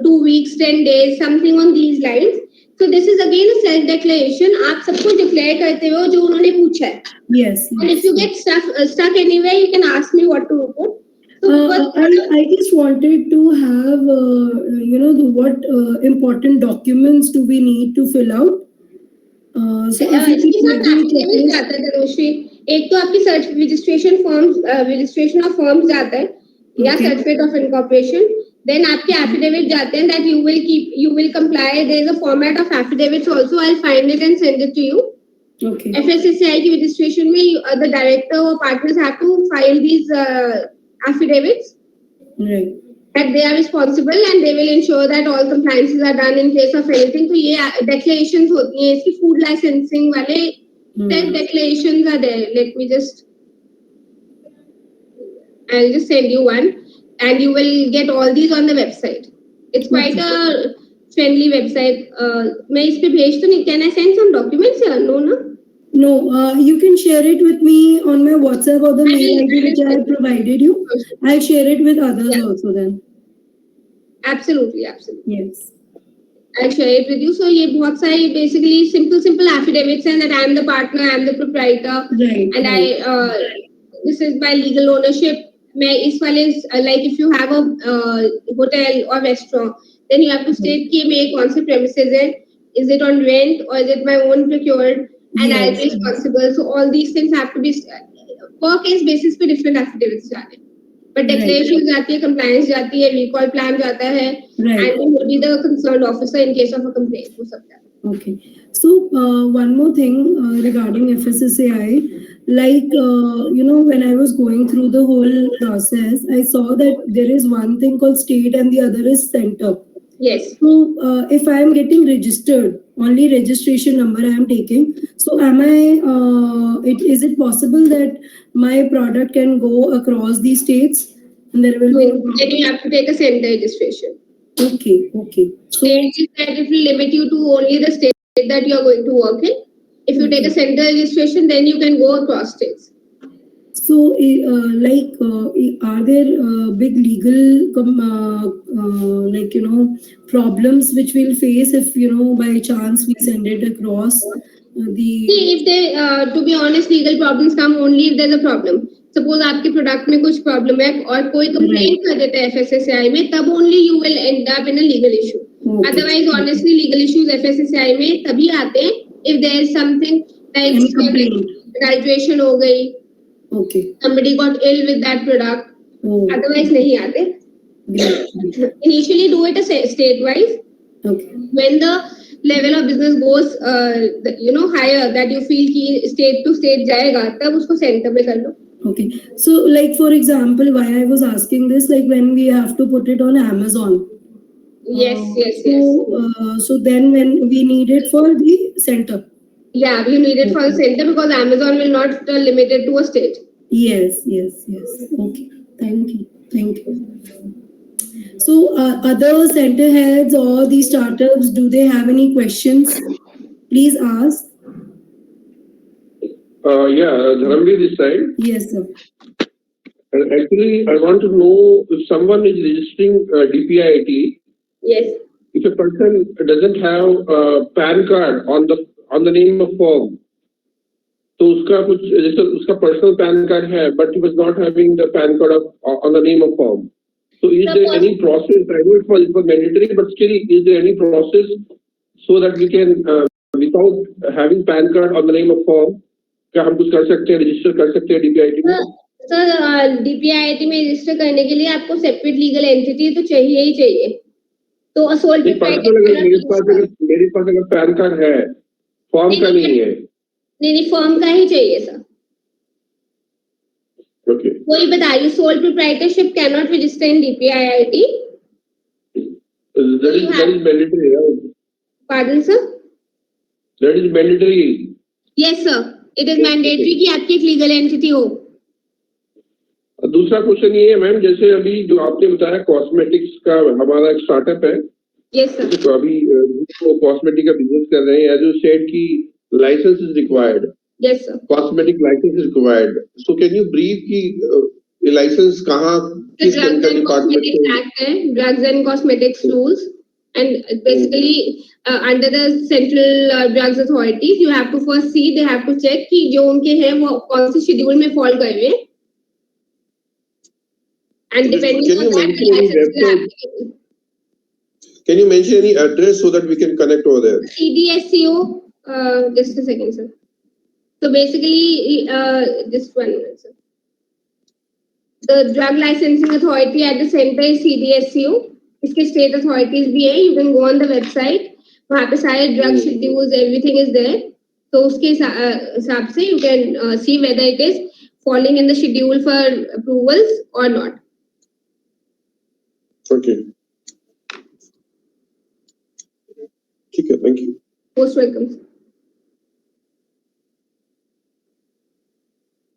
2 weeks, 10 days, something on these lines. So this is again a self declaration. आप सब कुछ declare करते हो जो उन्होंने पूछा है. Yes. And if you get stuck anywhere, you can ask me what to put. So I just wanted to have, what important documents do we need to fill out? So इसके साथ affidavit जाता है तनुश्री. एक तो आपकी registration of firms जाता है या certificate of incorporation. Then आपके affidavit जाते हैं that you will comply. There is a format of affidavits also. I'll find it and send it to you. Okay. FSSAI की registration में the director or partners have to file these affidavits. Right. That they are responsible and they will ensure that all compliances are done in case of anything. तो ये declarations होती हैं. इसकी food licensing वाले self declarations are there. I'll just send you one and you will get all these on the website. It's quite a friendly website. मैं इस पे भेज तो नहीं. Can I send some documents here? No. You can share it with me on my WhatsApp or the mail ID which I have provided you. I'll share it with others also then. Absolutely. Yes. I'll share it with you. So ये बहुत सारी basically simple affidavits हैं that I am the partner, I am the proprietor, right, and right. This is my legal ownership. मैं इस वाले like if you have a hotel or restaurant, then you have to state कि मेरे कौन से premises है, is it on rent or is it my own procured, and I'll be responsible. So all these things have to be per case basis पे different affidavits जाते हैं. But declaration जाती है, compliance जाती है, recall plan जाता है, and you will be the concerned officer in case of a complaint हो सकता है. Okay. So one more thing regarding FSSAI, like when I was going through the whole process, I saw that there is one thing called state and the other is center. Yes. So if I am getting registered, only registration number I am taking. So is it possible that my product can go across these states and there will be? Then you have to take a center registration. Okay. So it will limit you to only the state that you are going to work in. If you take a center registration, then you can go across states. So, are there big legal, problems which we'll face if, by chance we send it across See, if they, to be honest, legal problems come only if there's a problem. Suppose आपके product में कुछ problem है और कोई complaint कर देता है FSSAI में, तब only you will end up in a legal issue. Okay. Otherwise, honestly, legal issues FSSAI में तभी आते हैं if there is something like graduation हो गई. Okay. Somebody got ill with that product. Otherwise नहीं आते. Initially do it state-wise. Okay. When the level of business goes higher, that you feel कि state to state जाएगा, तब उसको center पे कर लो. Okay. So like for example, why I was asking this, like when we have to put it on Amazon. Yes. So then when we need it for the center. Yeah, we need it for the center because Amazon will not limit it to a state. Yes. Okay. Thank you. So other center heads or the startups, do they have any questions? Please ask. Dharamveer this side. Yes, sir. Actually, I want to know if someone is registering DPIIT. Yes. If a person doesn't have a PAN card on the name of firm, तो उसका कुछ जैसे उसका personal PAN card है, but he was not having the PAN card on the name of firm. So is there any process? I know it was mandatory, but still, is there any process so that we can, without having PAN card on the name of firm, क्या हम कुछ कर सकते हैं, register कर सकते हैं DPIIT में? सर DPIIT में register करने के लिए आपको separate legal entity तो चाहिए ही चाहिए. तो assault मेरे पास अगर PAN card है, फॉर्म का नहीं है. नहीं फॉर्म का ही चाहिए सर. Okay. कोई बताइए sole proprietorship cannot register in DPIIT. That is mandatory. Right? Pardon sir? That is mandatory. Yes sir. It is mandatory कि आपकी एक legal entity हो. दूसरा क्वेश्चन ये है मैम, जैसे अभी जो आपने बताया कॉस्मेटिक्स का हमारा एक स्टार्टअप है. Yes sir. तो अभी वो कॉस्मेटिक का बिजनेस कर रहे हैं. एज यू सेड कि license is required. Yes sir. Cosmetic license is required. So can you brief कि ये लाइसेंस कहाँ किस Drugs and Cosmetics Act है, Drugs and Cosmetics Rules, and basically under the Central Drugs Authorities, you have to first see, they have to check कि जो उनके हैं वो कौन से शेड्यूल में फॉल कर रहे हैं, and depending on that, the license will applicable. Can you mention any address so that we can connect over there? CDSCO, just a second, sir. So basically, just 1 minute, sir. The Drug Licensing Authority at the center is CDSCO. इसके state authorities भी है. You can go on the website. वहाँ पे सारे drug schedules, everything is there. So उसके हिसाब से you can see whether it is falling in the schedule for approvals or not. Okay. ठीक है, thank you. Most welcome.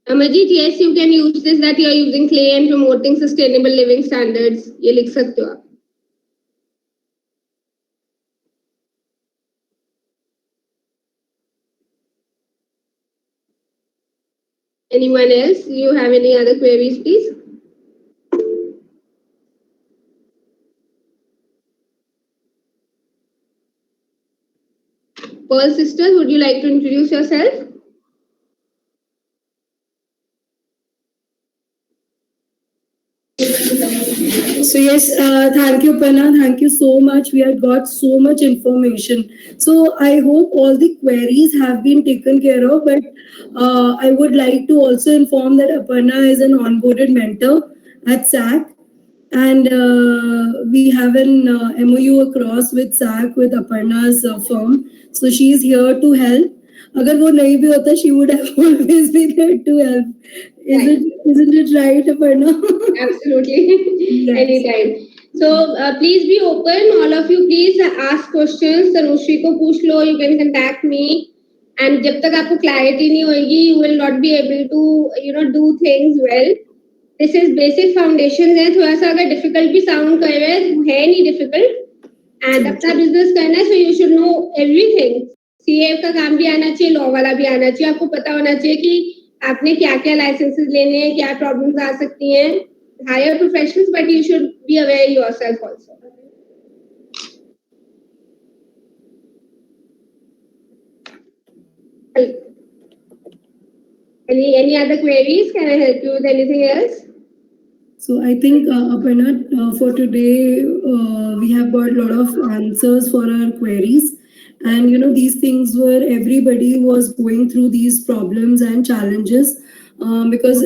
Amarjit, yes, you can use this that you are using clay and promoting sustainable living standards. ये लिख सकते हो आप. Anyone else? You have any other queries, please? Pearl sisters, would you like to introduce yourself? So yes, thank you, Aparna. Thank you so much. We have got so much information. So I hope all the queries have been taken care of. But I would like to also inform that Aparna is an onboarded mentor at SACC, and we have an MOU across with SACC with Aparna's firm. So she is here to help. अगर वो नहीं भी होता, she would have always been there to help. Isn't it right, Aparna? Absolutely. Yes. Anytime. So please be open, all of you. Please ask questions. Tanushri को पूछ लो. You can contact me. And जब तक आपको clarity नहीं होगी, you will not be able to do things well. This is basic foundation है. थोड़ा सा अगर difficult भी sound कर रहे हैं, है नहीं difficult. And अपना business करना है, so you should know everything. CA का काम भी आना चाहिए, लॉ वाला भी आना चाहिए. आपको पता होना चाहिए कि आपने क्या क्या लाइसेंसेस लेने हैं, क्या प्रॉब्लम्स आ सकती हैं. Hire professionals, but you should be aware yourself also. Any other queries? Can I help you with anything else? So I think, Aparna, for today, we have got a lot of answers for our queries. And, these things were, everybody was going through these problems and challenges because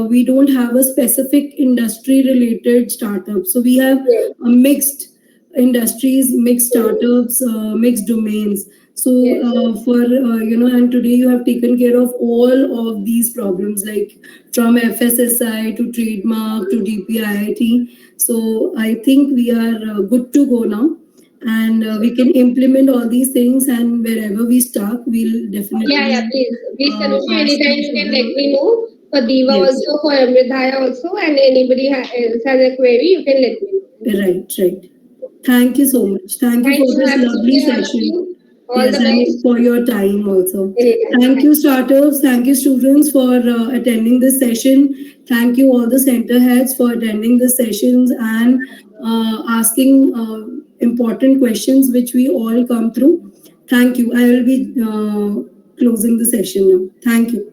we don't have a specific industry-related startup. So we have mixed industries, mixed startups, mixed domains. So and today you have taken care of all of these problems, like from FSSI to trademark to DPIIT. So I think we are good to go now. And we can implement all these things, and wherever we stuck, we'll definitely. Please, Tanushri, anytime you can let me know. For Diva also, for Amridhaya also, and anybody else has a query, you can let me know. Right. Thank you so much. Thank you for this lovely session. And for your time also. Thank you, startups. Thank you, students, for attending this session. Thank you, all the center heads, for attending the sessions and asking important questions which we all come through. Thank you. I will be closing the session now. Thank you.